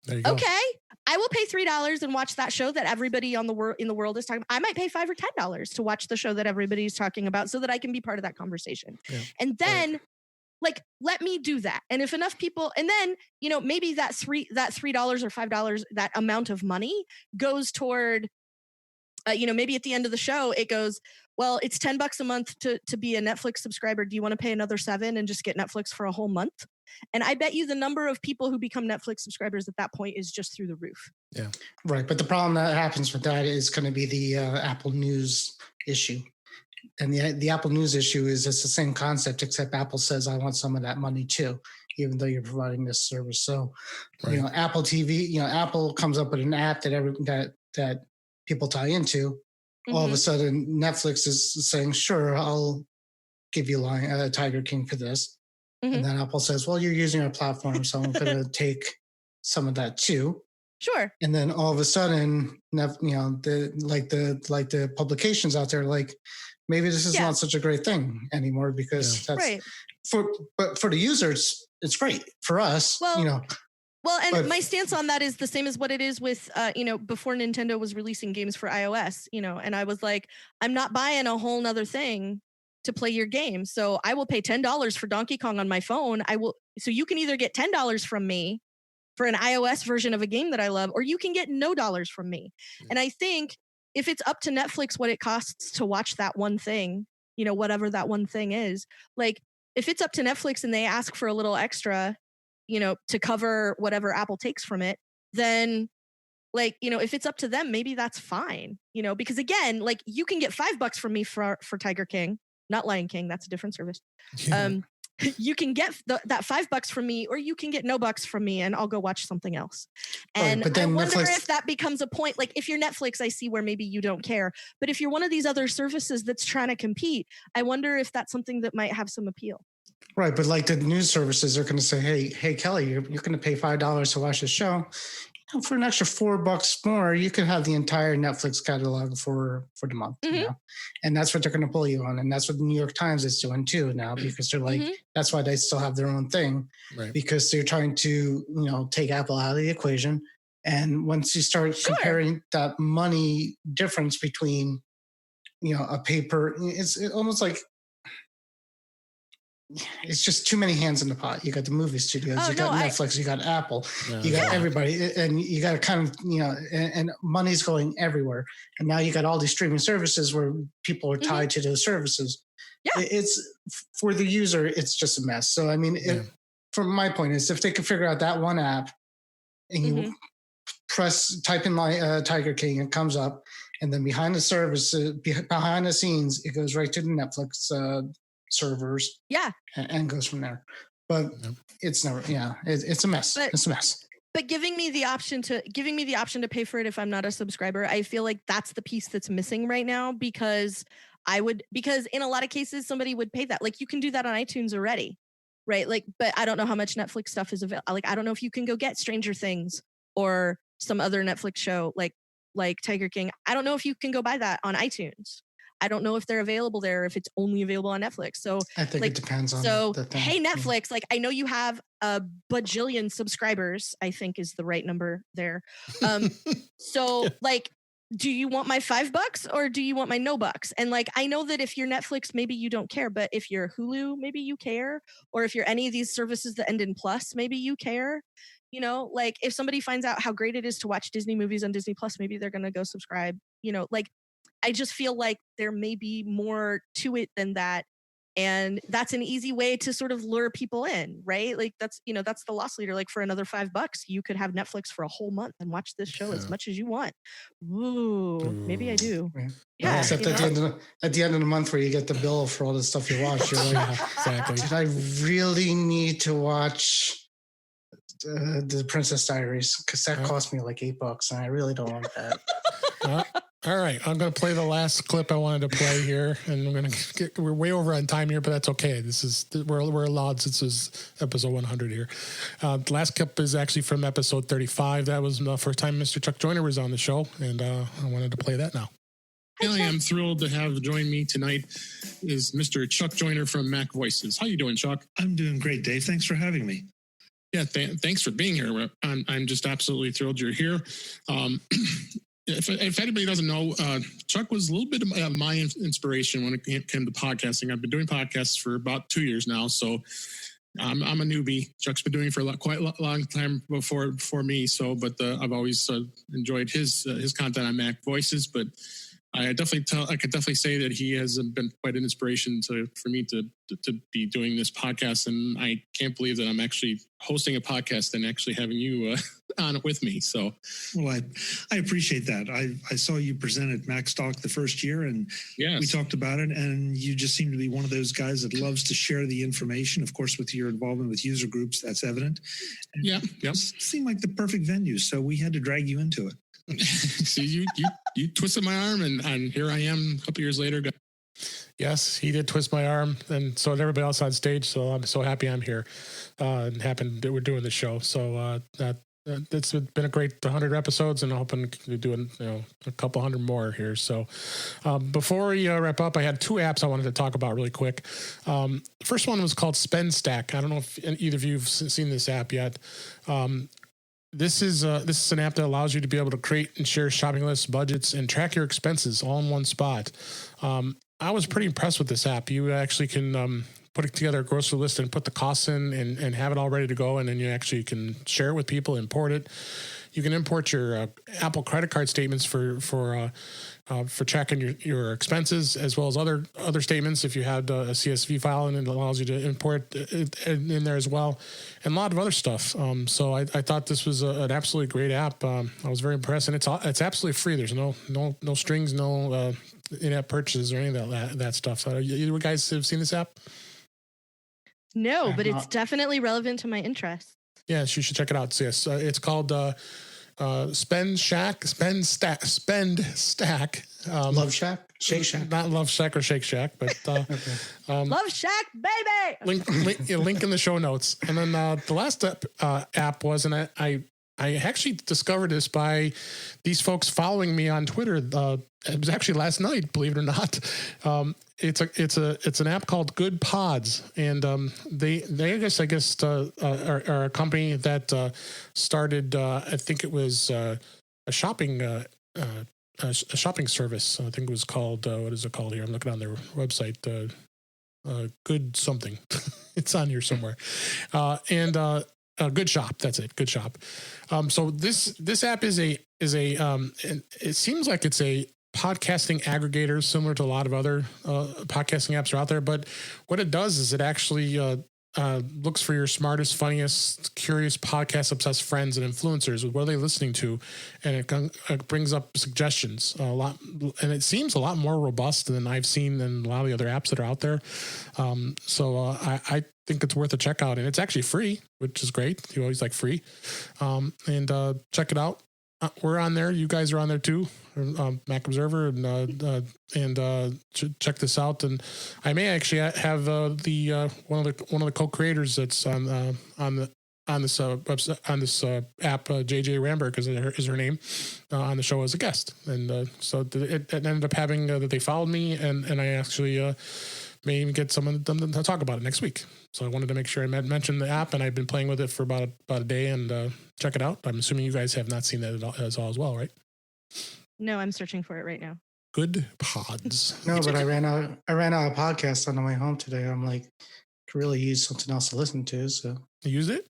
There you go. Okay. I will pay $3 and watch that show that everybody in the world is talking about. I might pay $5 or $10 to watch the show that everybody's talking about so that I can be part of that conversation. Yeah. And then let me do that. And if enough people, and then, maybe that $3 or $5, that amount of money goes toward, maybe at the end of the show, it goes, well, it's $10 a month to be a Netflix subscriber. Do you want to pay another $7 and just get Netflix for a whole month? And I bet you the number of people who become Netflix subscribers at that point is just through the roof. Yeah. Right. But the problem that happens with that is going to be the Apple News issue. And the Apple News issue is it's the same concept, except Apple says, I want some of that money too, even though you're providing this service. So, Apple TV, Apple comes up with an app that people tie into. All of a sudden, Netflix is saying, sure, I'll give you Tiger King for this. And then Apple says, well, you're using our platform, so I'm going to take some of that too. Sure. And then all of a sudden, the publications out there, like, maybe this is not such a great thing anymore because that's right. For the users, it's great. For us, Well, and my stance on that is the same as what it is with, before Nintendo was releasing games for iOS, and I was like, I'm not buying a whole nother thing to play your game. So I will pay $10 for Donkey Kong on my phone. So you can either get $10 from me for an iOS version of a game that I love, or you can get no dollars from me. And I think if it's up to Netflix what it costs to watch that one thing, whatever that one thing is, like if it's up to Netflix and they ask for a little extra, to cover whatever Apple takes from it, then if it's up to them, maybe that's fine, because again, like you can get $5 from me for Tiger King, not Lion King. That's a different service. Yeah. You can get that $5 from me, or you can get no bucks from me, and I'll go watch something else. And I wonder if that becomes a point. Like if you're Netflix, I see where maybe you don't care. But if you're one of these other services that's trying to compete, I wonder if that's something that might have some appeal. Right, but like the news services are going to say, "Hey, Kelly, you're going to pay $5 to watch the show. For an extra $4 more, you can have the entire Netflix catalog for the month." And that's what they're going to pull you on, and that's what the New York Times is doing too now, because they're like, that's why they still have their own thing, right? Because they're trying to take Apple out of the equation. And once you start comparing that money difference between a paper, it's almost like. It's just too many hands in the pot. You got the movie studios, Netflix, you got Apple, you got everybody, and you got kind of, and money's going everywhere. And now you got all these streaming services where people are tied to those services. it's for the user, it's just a mess. So I mean, from my point is, if they could figure out that one app, and you type in my Tiger King, it comes up, and then behind the service, behind the scenes, it goes right to the Netflix servers. Yeah, and goes from there. But it's never. Yeah, it's a mess. It's a mess. But giving me the option to pay for it if I'm not a subscriber, I feel like that's the piece that's missing right now, because in a lot of cases somebody would pay that. Like, you can do that on iTunes already, right? Like, but I don't know how much Netflix stuff is available. Like, I don't know if you can go get Stranger Things or some other Netflix show like Tiger King. I don't know if you can go buy that on iTunes. I don't know if they're available there, if it's only available on Netflix. So I think it depends on the thing. Hey, Netflix, like, I know you have a bajillion subscribers, I think is the right number there. So like, do you want my $5 or do you want my no bucks? And like, I know that if you're Netflix, maybe you don't care, but if you're Hulu, maybe you care. Or if you're any of these services that end in plus, maybe you care. You know, like, if somebody finds out how great it is to watch Disney movies on Disney Plus, maybe they're going to go subscribe. You know, like, I just feel like there may be more to it than that. And that's an easy way to sort of lure people in, right? Like, that's the loss leader. Like, for another $5, you could have Netflix for a whole month and watch this show as much as you want. Ooh, maybe I do. Yeah. Except at the end of the month, where you get the bill for all the stuff you watch, you're like, exactly. Did I really need to watch the Princess Diaries? Because that cost me like $8, and I really don't want that. All right, I'm going to play the last clip I wanted to play here, and we're way over on time here, but that's okay. We're allowed, since this is episode 100 here. The last clip is actually from episode 35. That was the first time Mr. Chuck Joyner was on the show, and I wanted to play that now. Kelly, I'm thrilled to have join me tonight is Mr. Chuck Joyner from Mac Voices. How you doing, Chuck? I'm doing great, Dave. Thanks for having me. Yeah, thanks for being here. I'm just absolutely thrilled you're here. If anybody doesn't know, Chuck was a little bit of my inspiration when it came to podcasting. I've been doing podcasts for about 2 years now, so I'm a newbie. Chuck's been doing it for quite a long time before me. So, but I've always enjoyed his content on Mac Voices. But I could definitely say that he has been quite an inspiration for me to be doing this podcast, and I can't believe that I'm actually hosting a podcast and actually having you on it with me. So, well, I appreciate that. I saw you present at Macstock the first year, and we talked about it, and you just seem to be one of those guys that loves to share the information. Of course, with your involvement with user groups, that's evident. And it seemed like the perfect venue, so we had to drag you into it. See, you twisted my arm, and here I am a couple years later. Yes, he did twist my arm, and so did everybody else on stage. So I'm so happy I'm here and happy that we're doing the show. So it's been a great 100 episodes, and I'm hoping to do a couple hundred more here. So before we wrap up, I had 2 apps I wanted to talk about really quick. The first one was called Spend Stack. I don't know if either of you have seen this app yet. This is an app that allows you to be able to create and share shopping lists, budgets, and track your expenses all in one spot. I was pretty impressed with this app. You actually can put together a grocery list and put the costs in and have it all ready to go, and then you actually can share it with people, import it. You can import your Apple credit card statements for tracking your expenses, as well as other statements if you had a CSV file, and it allows you to import it in there as well, and a lot of other stuff. So I thought this was an absolutely great app. I was very impressed, and it's absolutely free. There's no strings, no in-app purchases or any of that stuff. You guys have seen this app? No, but it's definitely relevant to my interests. Yes, you should check it out. So yes, it's called Spend Stack. Love Shack, Shake Shack, not Love Shack or Shake Shack, but Love Shack, baby. Link in the show notes. And then the last app was, and I actually discovered this by these folks following me on Twitter. It was actually last night, believe it or not. It's an app called GoodPods, and they I guess are a company that started. I think it was a shopping service. I think it was called what is it called here? I'm looking on their website. Good something. It's on here somewhere. Good Shop. That's it. Good Shop. So this app is a it seems like it's a podcasting aggregators similar to a lot of other podcasting apps are out there. But what it does is it actually looks for your smartest, funniest, curious, podcast-obsessed friends and influencers. What are they listening to? And it brings up suggestions a lot. And it seems a lot more robust than I've seen in a lot of the other apps that are out there. I think it's worth a check out. And it's actually free, which is great. You always like free. And check it out. We're on there. You guys are on there too. Mac Observer and check this out. And I may actually have the one of the co-creators that's on this website, on this app, JJ Ramberg is her name, on the show as a guest. And so it ended up having that they followed me, and I actually may even get someone to talk about it next week. So I wanted to make sure I mentioned the app, and I've been playing with it for about a day, and check it out. I'm assuming you guys have not seen that as well, right? No, I'm searching for it right now. GoodPods. No, but I ran out of podcasts on the way home today. I'm like, could really use something else to listen to. So you used it?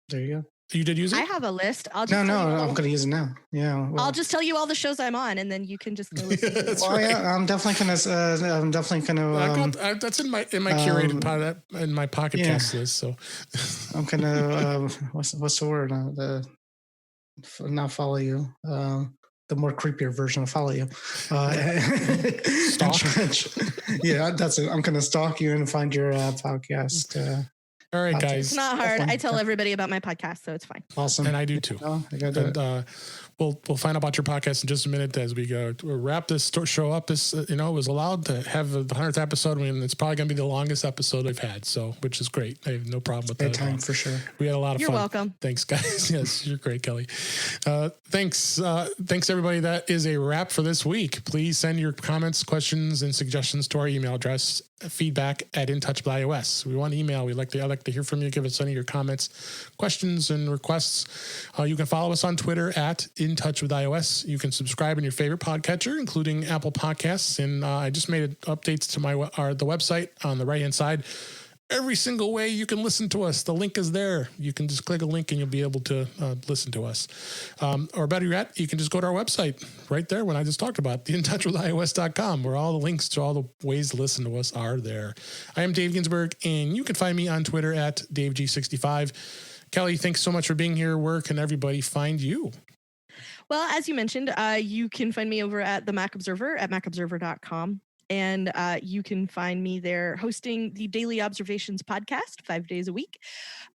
There you go. You did use it? I have a list. I'm going to use it now. Yeah. Well, I'll just tell you all the shows I'm on, and then you can just go listen. That's well, right. Yeah, I'm definitely gonna. That's in my curated pod, in my pocket cast list. So I'm gonna what's the word? Not follow you. The more creepier version of follow you. Stalk. Yeah, that's it. I'm gonna stalk you and find your podcast. All right, guys. It's not hard. I tell everybody about my podcast, so it's fine. Awesome. And I do too. Oh, I got it. We'll find out about your podcast in just a minute as we go. We'll wrap this show up. This it was allowed to have the 100th episode. I mean, it's probably going to be the longest episode I've had, so which is great. I have no problem with that. Time for sure. We had a lot of fun. You're welcome. Thanks, guys. Yes, you're great, Kelly. Thanks, everybody. That is a wrap for this week. Please send your comments, questions, and suggestions to our email address, feedback@intouchwithios. We want email. I'd like to hear from you. Give us any of your comments, questions, and requests. You can follow us on Twitter @InTouchWithIOS. You can subscribe in your favorite podcatcher, including Apple Podcasts. And I just made updates to the website on the right-hand side. Every single way you can listen to us, the link is there. You can just click a link and you'll be able to listen to us. Or better yet, you can just go to our website right there when I just talked about, intouchwithios.com, where all the links to all the ways to listen to us are there. I am Dave Ginsburg, and you can find me on Twitter @DaveG65. Kelly, thanks so much for being here. Where can everybody find you? Well, as you mentioned, you can find me over at the Mac Observer at macobserver.com. And you can find me there hosting the Daily Observations podcast 5 days a week.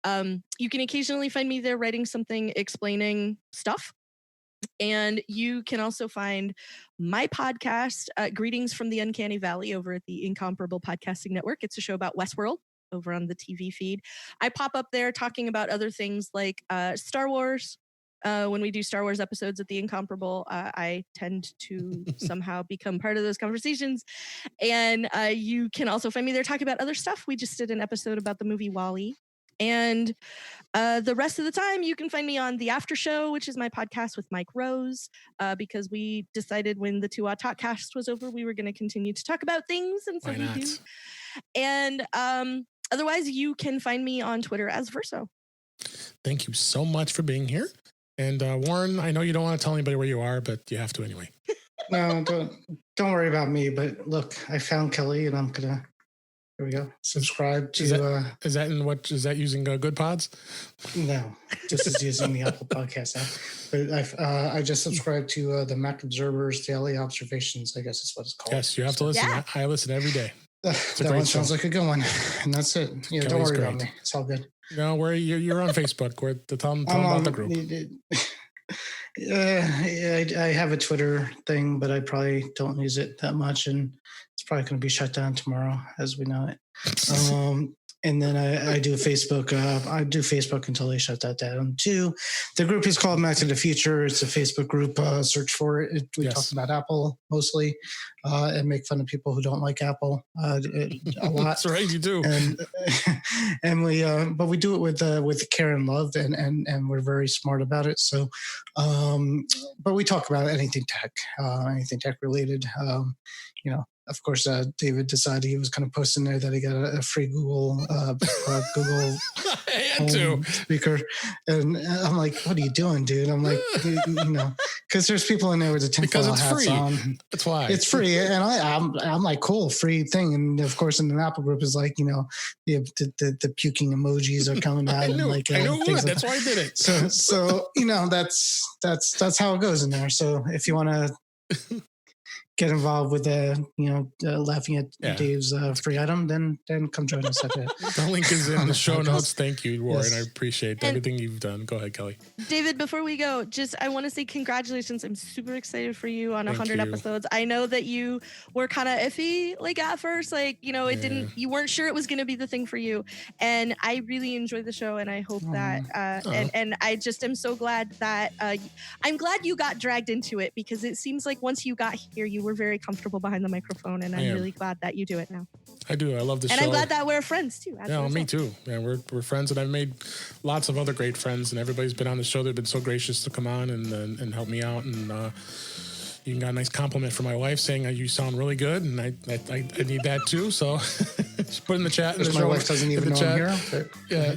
You can occasionally find me there writing something explaining stuff. And you can also find my podcast, Greetings from the Uncanny Valley, over at the Incomparable Podcasting Network. It's a show about Westworld over on the TV feed. I pop up there talking about other things like Star Wars. When we do Star Wars episodes at the Incomparable, I tend to somehow become part of those conversations. And you can also find me there talking about other stuff. We just did an episode about the movie WALL-E. And the rest of the time, you can find me on The After Show, which is my podcast with Mike Rose, because we decided when the 2 Talkcast was over, we were going to continue to talk about things. And so we do. And otherwise, you can find me on Twitter as Verso. Thank you so much for being here. And Warren, I know you don't want to tell anybody where you are, but you have to anyway. No, don't worry about me. But look, I found Kelly, and I'm gonna. Here we go. Subscribe to. Is that using GoodPods? No, this is using the Apple Podcast app. But I just subscribed to the Mac Observer's Daily Observations. I guess is what it's called. Yes, you have to listen. Yeah. I listen every day. That one sounds like a good one, and that's it. Yeah, don't worry about me. It's all good. No, you're on Facebook. Tell them about the group. I have a Twitter thing, but I probably don't use it that much, and it's probably going to be shut down tomorrow, as we know it. And then I do Facebook. I do Facebook until they shut that down too. The group is called Mac to the Future. It's a Facebook group. Search for it. We talk about Apple mostly, and make fun of people who don't like Apple a lot. That's right, you do. And we, but we do it with care and love, and we're very smart about it. So, but we talk about anything tech related. Of course, David decided he was going to post in there that he got a free Google Home speaker, and I'm like, "What are you doing, dude?" I'm like, Because there's people in there with the tinfoil hats free. on. That's why it's free, and I'm like, cool, free thing. And of course, in the Apple group is like, the puking emojis are coming out. I knew things that's why I did it. So that's how it goes in there. So if you want to get involved with laughing at Dave's free item, then come join us at it. The link is in the show notes. Thank you, Warren. Yes. I appreciate everything you've done. Go ahead, Kelly. David, before we go, I want to say congratulations. I'm super excited for you on 100 episodes. I know that you were kind of iffy, like at first, you weren't sure it was going to be the thing for you. And I really enjoyed the show, and I hope that, and I just am so glad that, I'm glad you got dragged into it, because it seems like once you got here, you were very comfortable behind the microphone, and I'm really glad that you do it now. I do. I love the show. And I'm glad that we're friends too. Yeah, me too. Yeah, we're friends, and I've made lots of other great friends, and everybody's been on the show. They've been so gracious to come on and help me out. And you got a nice compliment from my wife saying you sound really good, and I need that too. So just put in the chat. My wife doesn't even know I'm here. But. Yeah,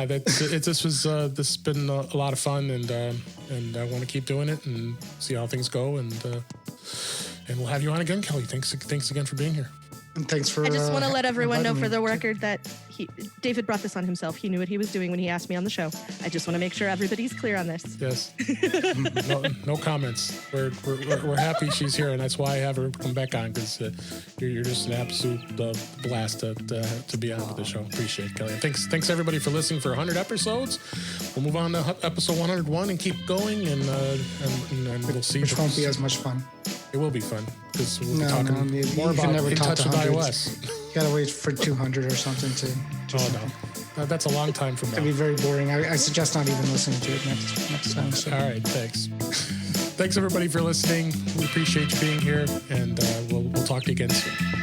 and this has been a lot of fun, and I want to keep doing it and see how things go, and we'll have you on again, Kelly. Thanks again for being here. And thanks for. I just want to let everyone know for the record that David brought this on himself. He knew what he was doing when he asked me on the show. I just want to make sure everybody's clear on this. Yes. No comments. We're happy she's here, and that's why I have her come back on, because you're just an absolute blast to be on with the show. Appreciate it, Kelly. Thanks everybody for listening for 100 episodes. We'll move on to episode 101 and keep going, and we'll see. Which won't be as much fun. It will be fun, because we'll be talking more about never In Touch with iOS. You gotta wait for 200 or something to. No, that's a long time from now. It'd be very boring. I suggest not even listening to it next time. So. All right, thanks. Thanks everybody for listening. We appreciate you being here, and we'll talk to you again soon.